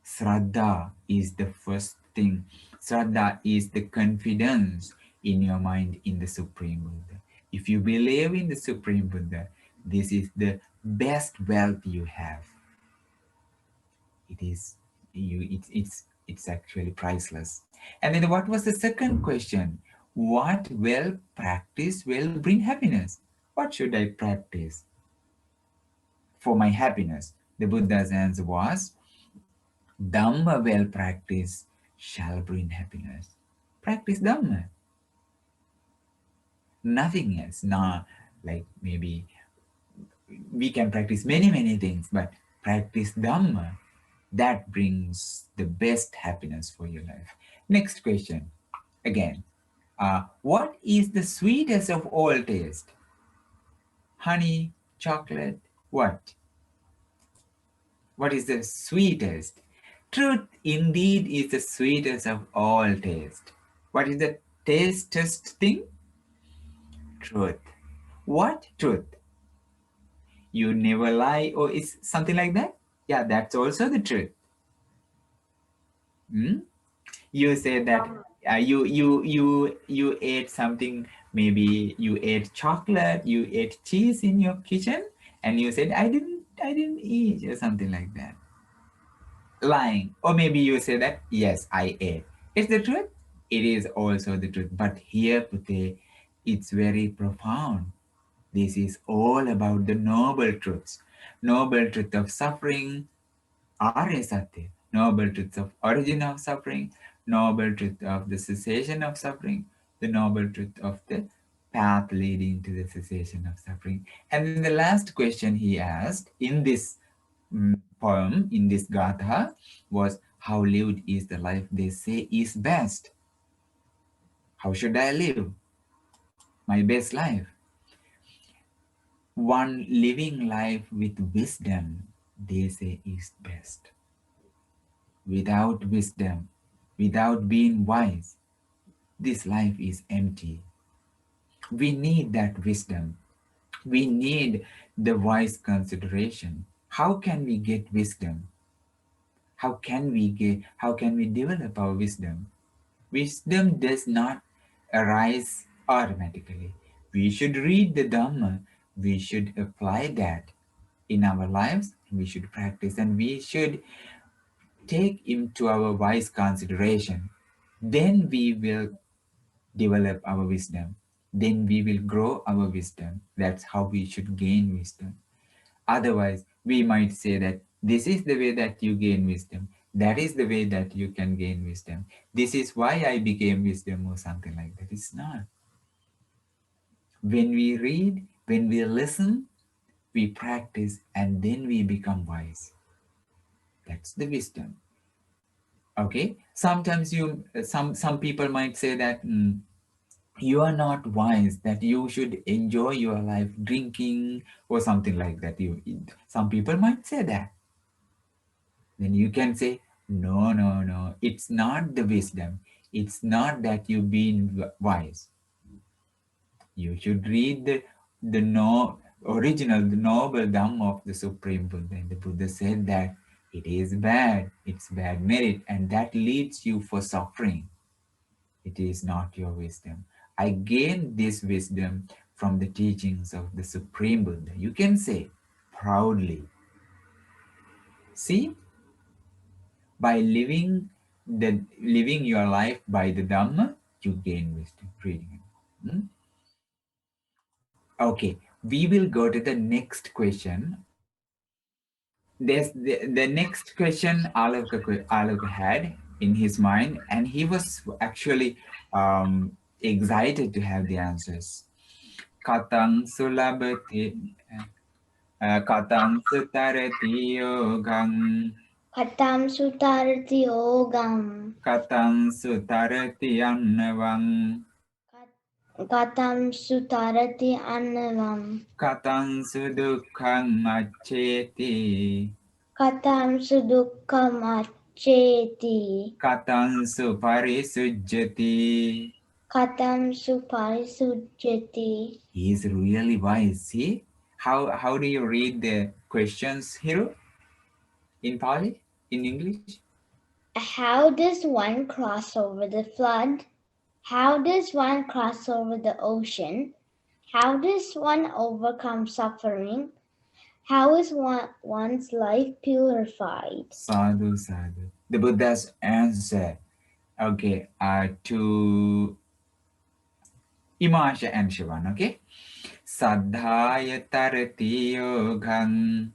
Shraddha is the first thing. Shraddha is the confidence in your mind in the Supreme Buddha. If you believe in the Supreme Buddha, this is the best wealth you have. It is it's actually priceless. And then what was the second question? What well practice will bring happiness? What should I practice for my happiness? The Buddha's answer was Dhamma well practice shall bring happiness. Practice Dhamma. Nothing else. Nah, like maybe we can practice many things, but practice Dhamma. That brings the best happiness for your life. Next question. Again, what is the sweetest of all taste? Honey, chocolate, what? What is the sweetest? Truth indeed is the sweetest of all taste. What is the tastiest thing? Truth. What truth? You never lie, or is something like that? Yeah, that's also the truth. You say that you ate something, maybe you ate chocolate, you ate cheese in your kitchen, and you said I didn't eat, or something like that. Lying. Or maybe you say that yes, I ate. It's the truth. It is also the truth. But here, Pute, it's very profound. This is all about the noble truths. Noble truth of suffering, Arya Satya. Noble truth of origin of suffering, noble truth of the cessation of suffering, the noble truth of the path leading to the cessation of suffering. And then the last question he asked in this poem, in this Gatha, was how lived is the life they say is best? How should I live my best life? One living life with wisdom, they say, is best. Without wisdom, without being wise, this life is empty. We need that wisdom. We need the wise consideration. How can we get wisdom? How can we develop our wisdom? Wisdom does not arise automatically. We should read the Dhamma. We should apply that in our lives. We should practice, and we should take into our wise consideration. Then we will develop our wisdom. Then we will grow our wisdom. That's how we should gain wisdom. Otherwise, we might say that this is the way that you gain wisdom. That is the way that you can gain wisdom. This is why I became wisdom, or something like that. It's not. When we read, when we listen, we practice, and then we become wise. That's the wisdom. Okay. Sometimes some people might say that you are not wise, that you should enjoy your life drinking or something like that. Some people might say that. Then you can say, no, it's not the wisdom. It's not that you being wise. You should read the original, the noble Dhamma of the Supreme Buddha. And the Buddha said that it is bad, it's bad merit, and that leads you for suffering. It is not your wisdom. I gained this wisdom from the teachings of the Supreme Buddha. You can say proudly. See, by living your life by the Dhamma, you gain wisdom. Reading it. Okay, we will go to the next question. There's the next question Āḷavaka had in his mind, and he was actually excited to have the answers. Katang sulabati katang sutarati yogam Katam sutarati ogam. Katam sutarati annavam. Katam sutarati annavam. Katam sudukham acheti. Katam sudukkam acheti. Katam suparisujjati. Katam suparisujjati. He is really wise. See? How do you read the questions here in Pali, in English? How does one cross over the flood? How does one cross over the ocean? How does one overcome suffering? How is one's life purified? Sadhu, sadhu. The Buddha's answer. Okay, to Imasha and Shivan, okay? Saddhaya tarati yogam.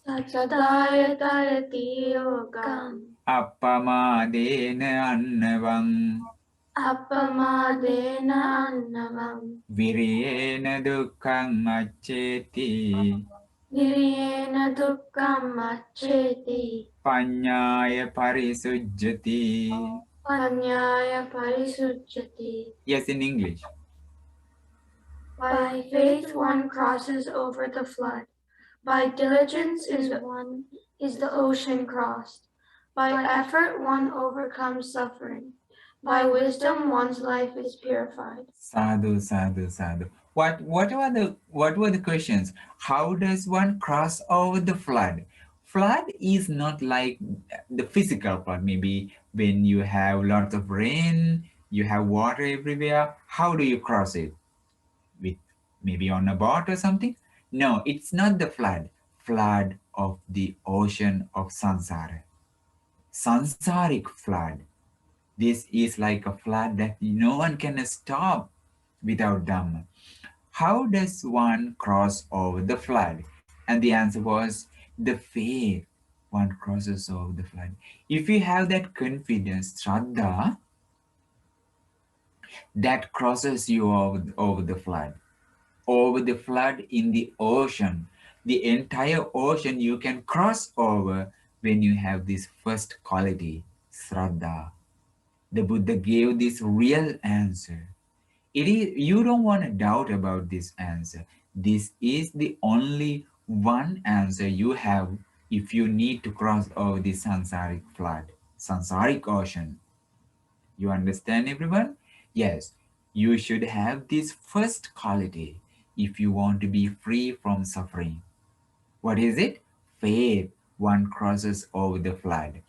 Saddhaya tarati yogam. Appamadena annavam. Appamadena annavam. Viriyena dukkham acheti. Niriyena dukkam acheti. Panyaya parisujjati. Panyaya parisujjati. Yes, in English. By faith one crosses over the flood. By diligence is the ocean crossed. By effort one overcomes suffering. By wisdom one's life is purified. Sadhu, sadhu, sadhu. What were the questions? How does one cross over the flood? Flood is not like the physical flood. Maybe when you have lots of rain, you have water everywhere. How do you cross it? With maybe on a boat or something? No, it's not the flood. Flood of the ocean of samsara. Sansaric flood. This is like a flood that no one can stop without Dhamma. How does one cross over the flood? And the answer was the faith. One crosses over the flood. If you have that confidence, Shraddha, that crosses you over the flood. Over the flood in the ocean. The entire ocean you can cross over when you have this first quality, Shraddha. The Buddha gave this real answer. It is, you don't want to doubt about this answer. This is the only one answer you have if you need to cross over the samsaric flood, samsaric ocean. You understand, everyone? Yes, you should have this first quality if you want to be free from suffering. What is it? Faith. One crosses over the flood.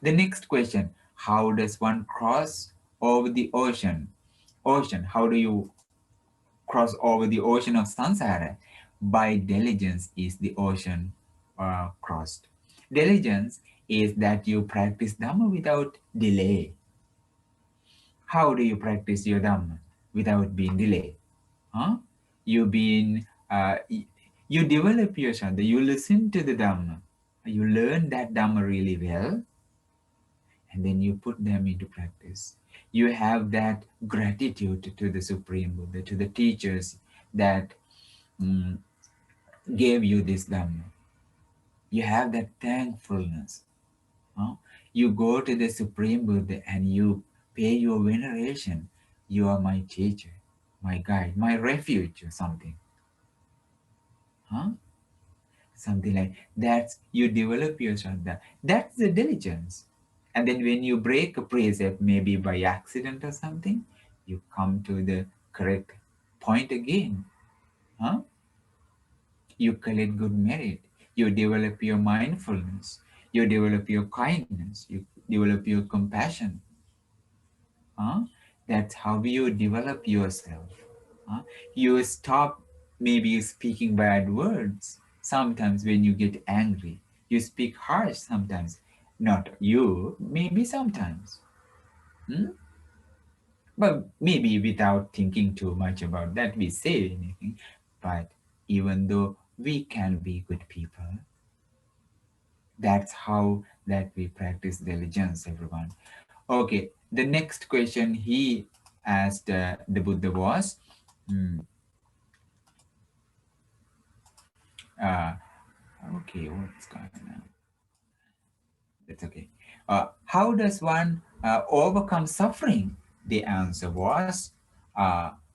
The next question, how does one cross over the ocean? Ocean, how do you cross over the ocean of samsara? By diligence is the ocean crossed. Diligence is that you practice Dhamma without delay. How do you practice your Dhamma without being delayed? Huh? You develop your Shraddha, you listen to the Dhamma, you learn that Dhamma really well, and then you put them into practice. You have that gratitude to the Supreme Buddha, to the teachers that gave you this Dhamma. You have that thankfulness. Huh? You go to the Supreme Buddha and you pay your veneration. You are my teacher, my guide, my refuge, or something. Huh? Something like that. You develop your Shraddha. That's the diligence. And then when you break a precept, maybe by accident or something, you come to the correct point again. Huh? You collect good merit. You develop your mindfulness. You develop your kindness. You develop your compassion. Huh? That's how you develop yourself. Huh? You stop maybe speaking bad words. Sometimes when you get angry, you speak harsh sometimes. Not you, maybe sometimes. But maybe without thinking too much about that, we say anything. But even though we can be good people, that's how that we practice diligence, everyone. Okay, the next question he asked the Buddha was, okay, what's going on? It's okay. How does one overcome suffering? The answer was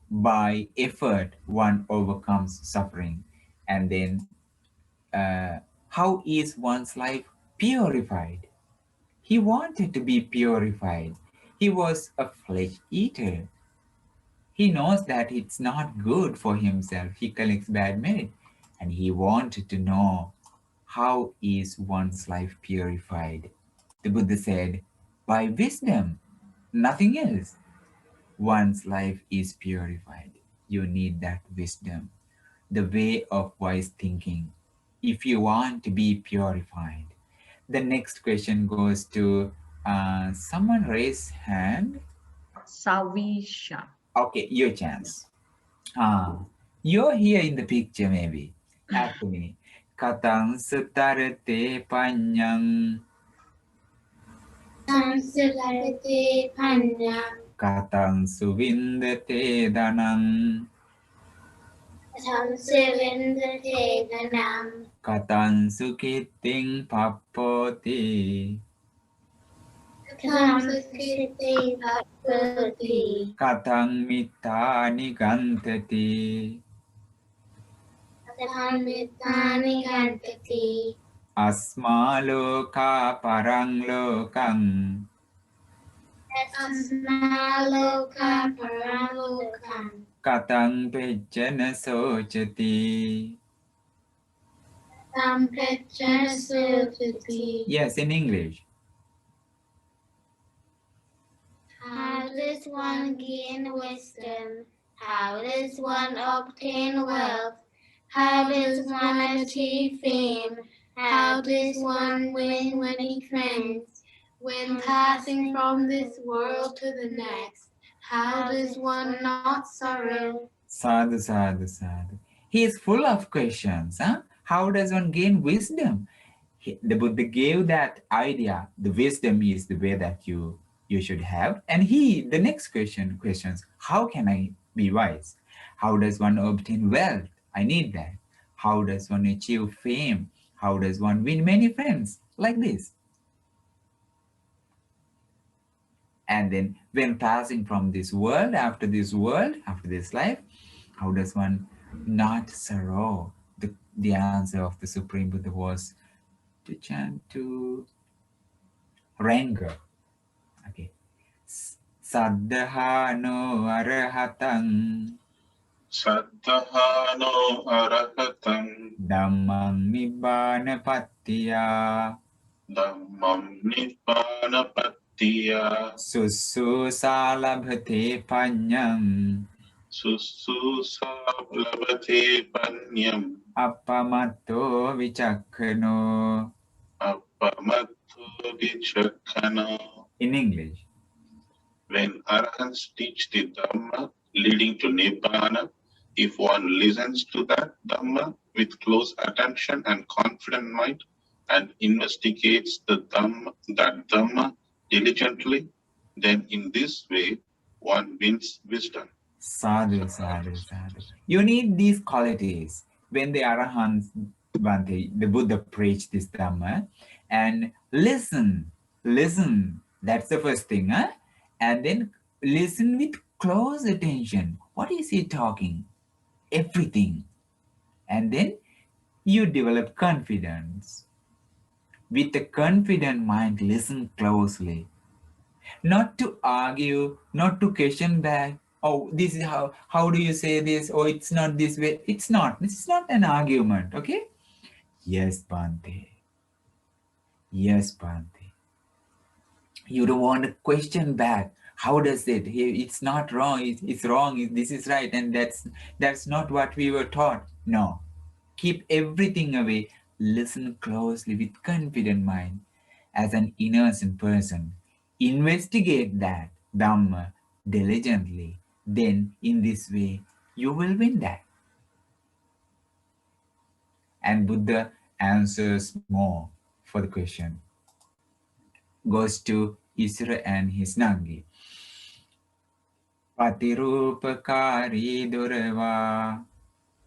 by effort one overcomes suffering. And then how is one's life purified? He wanted to be purified. He was a flesh eater. He knows that it's not good for himself. He collects bad merit. And he wanted to know how is one's life purified. The Buddha said, by wisdom, nothing else. One's life is purified. You need that wisdom, the way of wise thinking, if you want to be purified. The next question goes to someone raise hand. Savisha. Okay, your chance. You're here in the picture maybe. Ask me. Katang sutarate panyang. Samsularate panyam. Katang suvindate danang. Samsuvindate danam. Katang sukiting papoti. Samsukite bhakti. Katang mitani gantati. Kathamitani gantati. Asmaloka parang lokang. Asmaloka paramokam. Katang pejjana sochati. Sampechana sutati. Yes, in English. How does one gain wisdom? How does one obtain wealth? How does one achieve fame? How does one win many friends? When passing from this world to the next, how does one not sorrow? Sadhu, sadhu, sadhu. He is full of questions. Huh? How does one gain wisdom? The Buddha gave that idea. The wisdom is the way that you should have. And the next questions, how can I be wise? How does one obtain wealth? I need that. How does one achieve fame? How does one win many friends? Like this. And then when passing from this world, after this life, how does one not sorrow? The answer of the Supreme Buddha was to chant to ranger. Okay. Saddhano arahatang. Saddhano arahatang. Dhammam nibbana pattiya. Dhammam nibbana pattiya. Sususa labhate panyam. Sususa labhate panyam. Appamatto vichakkano. Appamatto vichakkano. In English. When arahants teach the Dhamma leading to Nibbana, if one listens to that Dhamma with close attention and confident mind and investigates that Dhamma diligently, then in this way one wins wisdom. Sadhu, sadhu, sadhu. You need these qualities. When the Arahants, the Buddha preached this Dhamma, and listen. That's the first thing, huh? And then listen with close attention. What is he talking? Everything. And then you develop confidence. With a confident mind, listen closely. Not to argue, not to question back. Oh, this is how do you say this? Oh, it's not this way. It's not. This is not an argument, okay? Yes, Bhante. Yes, Bhante. You don't want to question back. How does it? It's not wrong. It's wrong. This is right. And that's not what we were taught. No. Keep everything away. Listen closely with confident mind. As an innocent person, investigate that Dhamma diligently. Then in this way, you will win that. And Buddha answers more for the question. Goes to Isra and his Nangi. Patirupakari durva.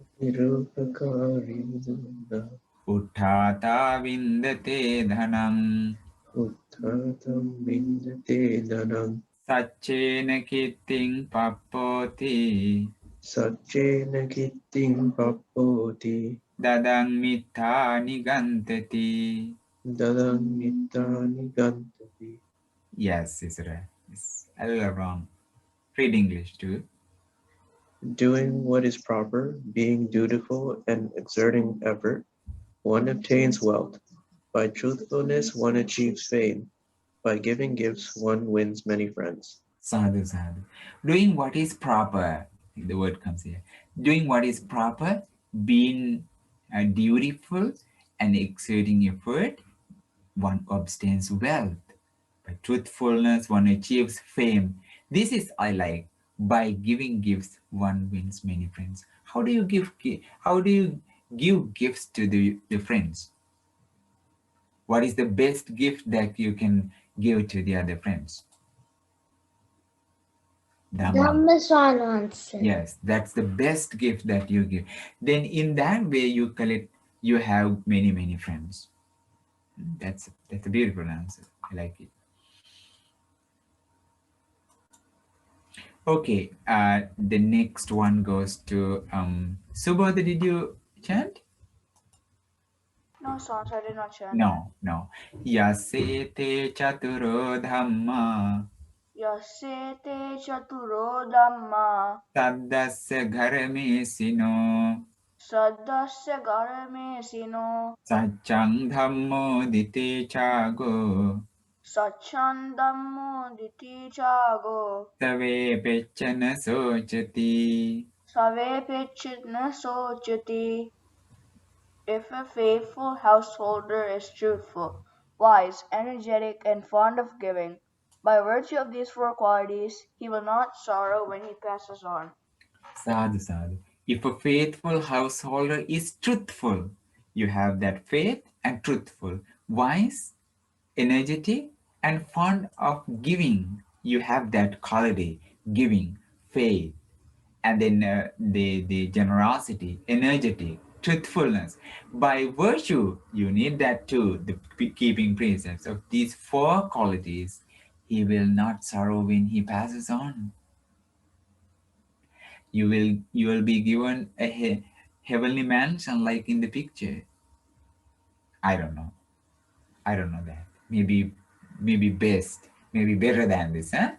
Patirupakari durva. Uttata vindate dhanam. Uttatam vindate danam. Sachena kitting papoti. Satchena kitting papoti. Dadang mita nigantati. Dadam mitani gantati. Yes, it's right. It's a little wrong. Read English too. Doing what is proper, being dutiful, and exerting effort, one obtains wealth. By truthfulness, one achieves fame. By giving gifts, one wins many friends. Sadhu, sadhu. Doing what is proper. The word comes here. Doing what is proper, being dutiful, and exerting effort, one obtains wealth. By truthfulness, one achieves fame. This is I like. By giving gifts, one wins many friends. How do you give? How do you give gifts to the friends? What is the best gift that you can give to the other friends? Dhamma. Dhammaswanansa. Yes, that's the best gift that you give. Then in that way you collect, you have many friends. That's a beautiful answer. I like it. Okay, the next one goes to Subodha. Did you chant? No, Sans, I did not chant. No. Yasete chaturo dhamma. Yasete chaturo dhamma. Saddasya gharame sino. Saddasya garame sino. Sachang dhammo dite chago. Sachandammo diti chago. Save pechana sochati. Save pichidna sochati. If a faithful householder is truthful, wise, energetic, and fond of giving, by virtue of these four qualities, he will not sorrow when he passes on. Sadhu, sadhu. If a faithful householder is truthful, you have that faith and truthful, wise, energetic, and fond of giving. You have that quality, giving, faith, and then the generosity, energetic, truthfulness. By virtue, you need that too, the keeping precepts of these four qualities. He will not sorrow when he passes on. You will be given a heavenly mansion like in the picture. I don't know that. Maybe best, maybe better than this, huh?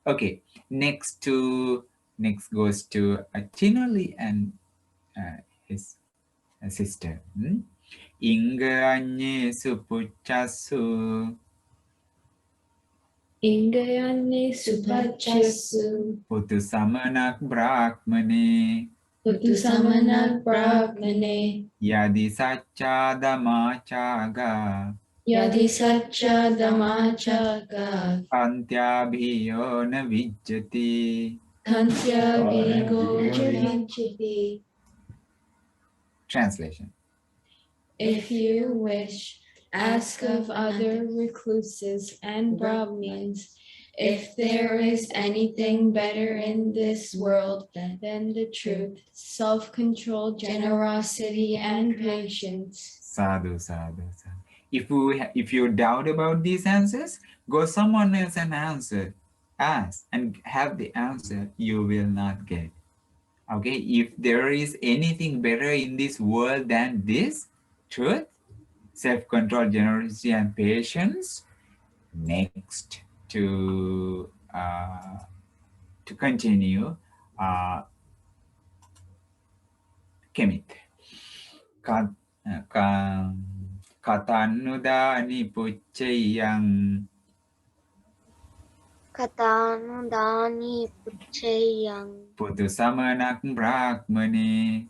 Okay. Next goes to Chinoli and his sister. Inga anye supuchasu. Ingayane supachasu. Putu samanak brahmane. Putu samanak brahmane. Yadi sacha damachaga. Yadi sacha damachaga. Pantyabhiyo na vijjati. Kantya vigo vichiti. Translation. If you wish, ask of other recluses and Brahmins if there is anything better in this world than the truth, self-control, generosity, and patience. Sadhu, sadhu, sadhu. If you doubt about these answers, go someone else and ask and have the answer. You will not get. Okay, if there is anything better in this world than this, truth, self-control, generosity, and patience, next to continue, Kemit. Katanudani puccayang. Katanudani puccayang. Putu samanak brahmane.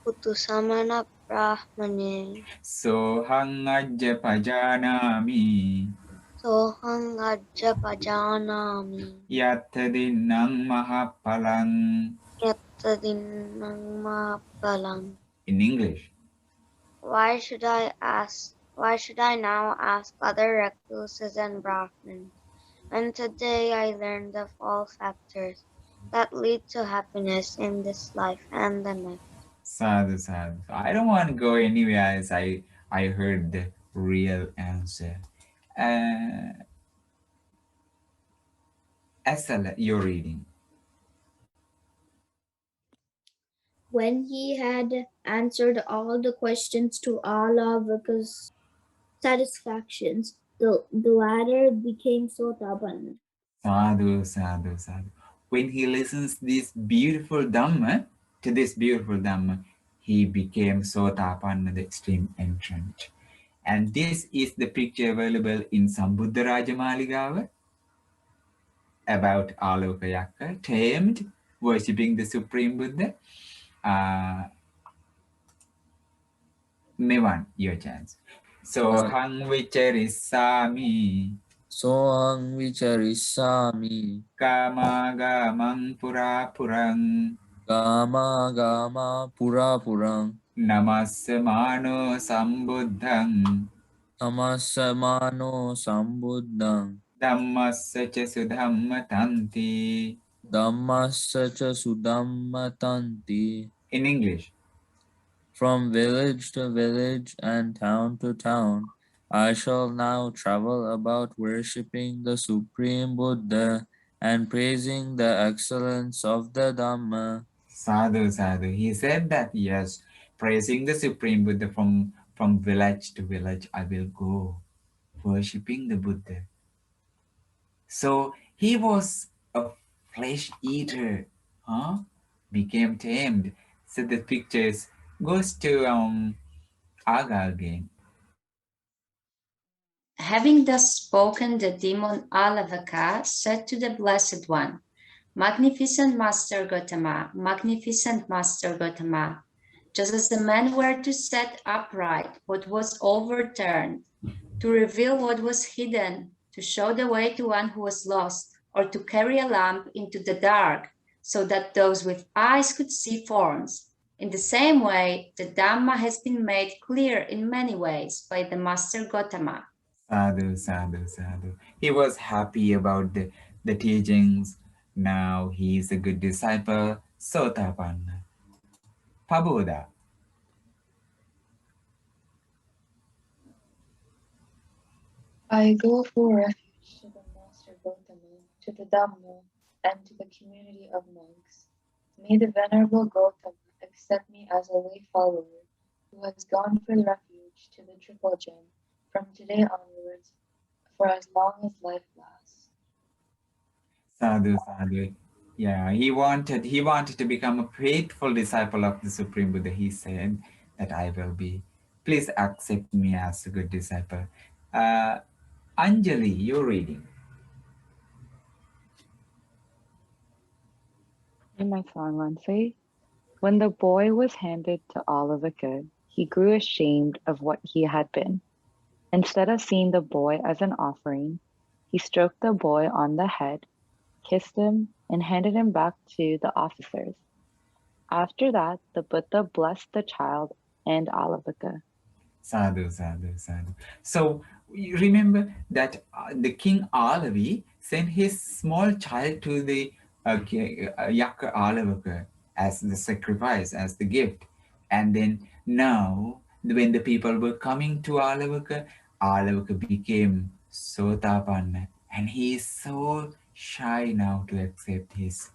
Putu samanak brahmane. Sohang ajja pajanami. Sohang ajja pajanami. Yattadinnang mahapalang. Yattadinnang mahapalang. In English. Why should I now ask other recluses and Brahmins? And today I learned of all factors that lead to happiness in this life and the next. Sadhu, sadhu. I don't want to go anywhere as I heard real answer. Asala, you're reading. When he had answered all the questions to Āḷavaka's satisfactions, the latter became Sotapanna. Sadhu, sadhu, sadhu. When he listens this beautiful Dhamma, to this beautiful Dhamma, he became Sotapanna, the extreme entrant. And this is the picture available in Sambuddha Rajamaligava about Āḷavaka, tamed, worshipping the Supreme Buddha. Mevan, your chance. So, hang vicharisami. Sohang vicharisami. Kama gamang pura purang. Gama gama pura purang. Namasamano sambuddhang. Namasamano sambuddhang. Dhammassa cha sudhammatanti. Dhammassa cha sudhammatanti. In English. From village to village and town to town, I shall now travel about worshipping the Supreme Buddha and praising the excellence of the Dhamma. Sadhu, sadhu. He said that, yes, praising the Supreme Buddha from village to village, I will go, worshipping the Buddha. So he was a flesh eater, became tamed. So the pictures goes to Aga again. Having thus spoken, the demon Āḷavaka said to the Blessed One, Magnificent Master Gautama, Magnificent Master Gautama, just as the men were to set upright what was overturned, to reveal what was hidden, to show the way to one who was lost, or to carry a lamp into the dark, so that those with eyes could see forms. In the same way, the Dhamma has been made clear in many ways by the Master Gautama. Sadhu, sadhu, sadhu. He was happy about the teachings. Now he is a good disciple, Sotapanna. Paboda. I go for refuge to the Master Gautama, to the Dhamma, and to the community of monks. May the Venerable Gautama accept me as a lay follower who has gone for refuge to the Triple Gem from today onwards for as long as life lasts. Sadhu, sadhu. Yeah, he wanted to become a faithful disciple of the Supreme Buddha. He said that I will be. Please accept me as a good disciple. Anjali, you're reading. In my song, Lindsay, when the boy was handed to Āḷavaka, he grew ashamed of what he had been. Instead of seeing the boy as an offering, he stroked the boy on the head, kissed him, and handed him back to the officers. After that, the Buddha blessed the child and Āḷavaka. Sadhu, sadhu, sadhu. So you remember that the king Āḷavi sent his small child to the Yaka Āḷavaka as the sacrifice, as the gift. And then now, when the people were coming to Āḷavaka, Āḷavaka became Sotapanna. And he is so shy now to accept his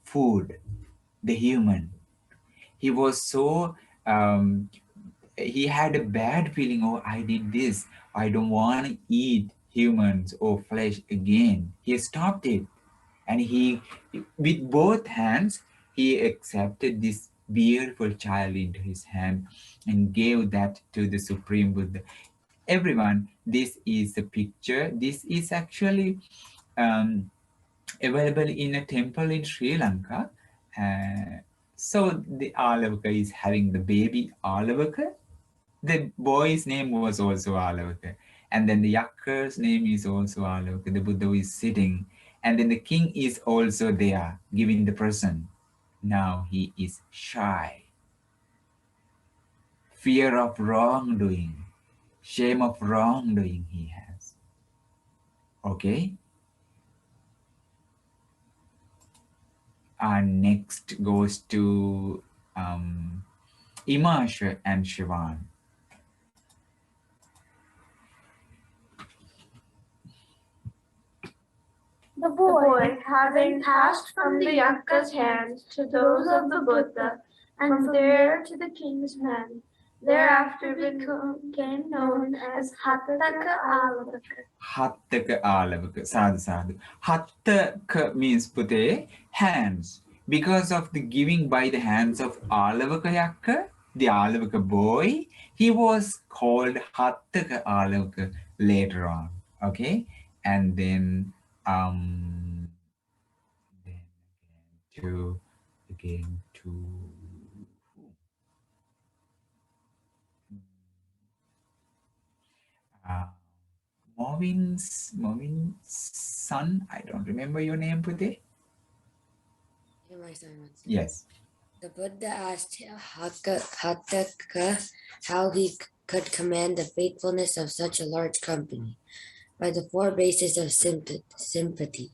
food, the human. He was so... he had a bad feeling, oh, I did this. I don't want to eat humans or flesh again. He stopped it. And he, with both hands, he accepted this beautiful child into his hand and gave that to the Supreme Buddha. Everyone, this is a picture. This is actually available in a temple in Sri Lanka. So the Āḷavaka is having the baby Āḷavaka. The boy's name was also Āḷavaka. And then the Yakka's name is also Āḷavaka. The Buddha is sitting. And then the king is also there, giving the present. Now he is shy. Fear of wrongdoing. Shame of wrongdoing he has. Okay? And next goes to Imasha and Shivan. The boy, having passed from the Yaka's hands to those of the Buddha, and from there to the king's men, thereafter became known as Āḷavaka. Āḷavaka. Sadhu, sadhu. Hattaka means pute, hands. Because of the giving by the hands of Āḷavaka Yakka, the Āḷavaka boy, he was called Hattaka Āḷavaka later on. Okay, and then again to Movin's son. I don't remember your name, Pute. Yes. The Buddha asked Hattaka how he could command the faithfulness of such a large company. By the four bases of sympathy.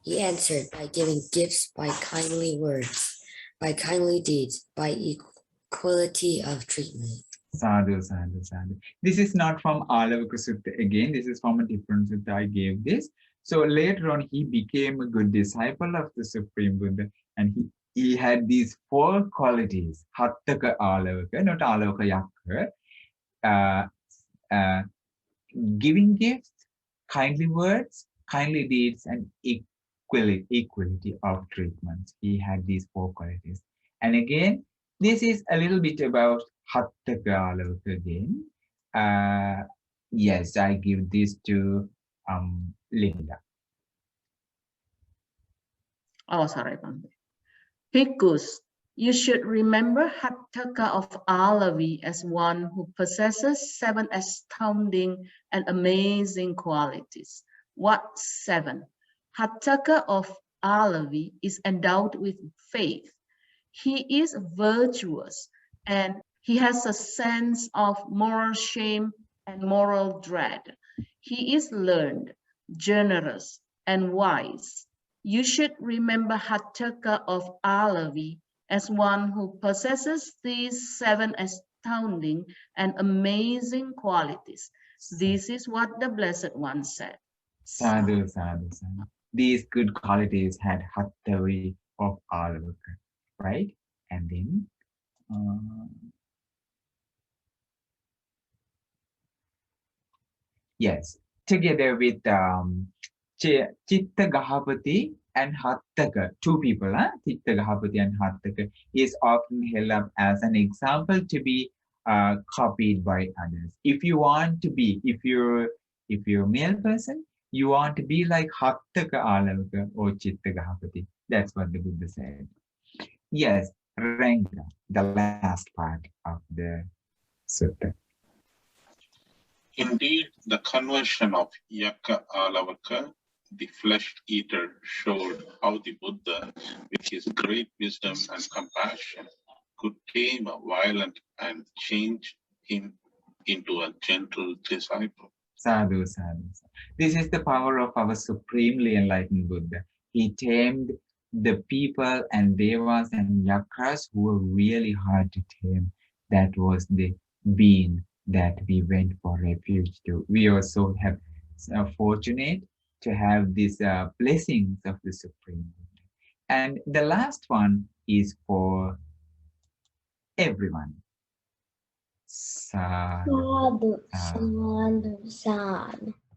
He answered by giving gifts, by kindly words, by kindly deeds, by equality of treatment. Sadhu, sadhu, sadhu. This is not from Āḷavakasutta again. This is from a different sutta I gave this. So later on, he became a good disciple of the Supreme Buddha, and he had these four qualities: Hattaka Āḷavaka, not Āḷavaka Yakka, giving gifts, kindly words, kindly deeds, and equality of treatment. He had these four qualities. And again, this is a little bit about Hattaka Āḷavaka again. Yes, I give this to Linda. Oh, sorry, Bande. Bhikkhus, you should remember Hattaka of Āḷavi as one who possesses 7 astounding and amazing qualities. What 7? Hattaka of Āḷavi is endowed with faith. He is virtuous and he has a sense of moral shame and moral dread. He is learned, generous, and wise. You should remember Hattaka of Āḷavi as one who possesses these 7 astounding and amazing qualities. This is what the Blessed One said. Sadhu, sadhu, sadhu. These good qualities had Hattaka of Āḷavaka, right? And then yes, together with Chitta Gahapati and Hattaka, 2 people, Chitta Gahapati and Hattaka, is often held up as an example to be copied by others. If you want to be, if you're a male person, you want to be like Hattaka Āḷavaka or Chitta Gahapati. That's what the Buddha said. Yes, Ranga, the last part of the sutta. Indeed, the conversion of Yakka Āḷavaka, the flesh eater, showed how the Buddha, with his great wisdom and compassion, could tame a violent and change him into a gentle disciple. Sadhu, sadhu. This is the power of our supremely enlightened Buddha. He tamed the people and devas and yakas who were really hard to tame. That was the being that we went for refuge to. We are so fortunate to have these blessings of the Supreme Buddha. And the last one is for everyone. Sadhu, Sadhu, sadhu, sadhu.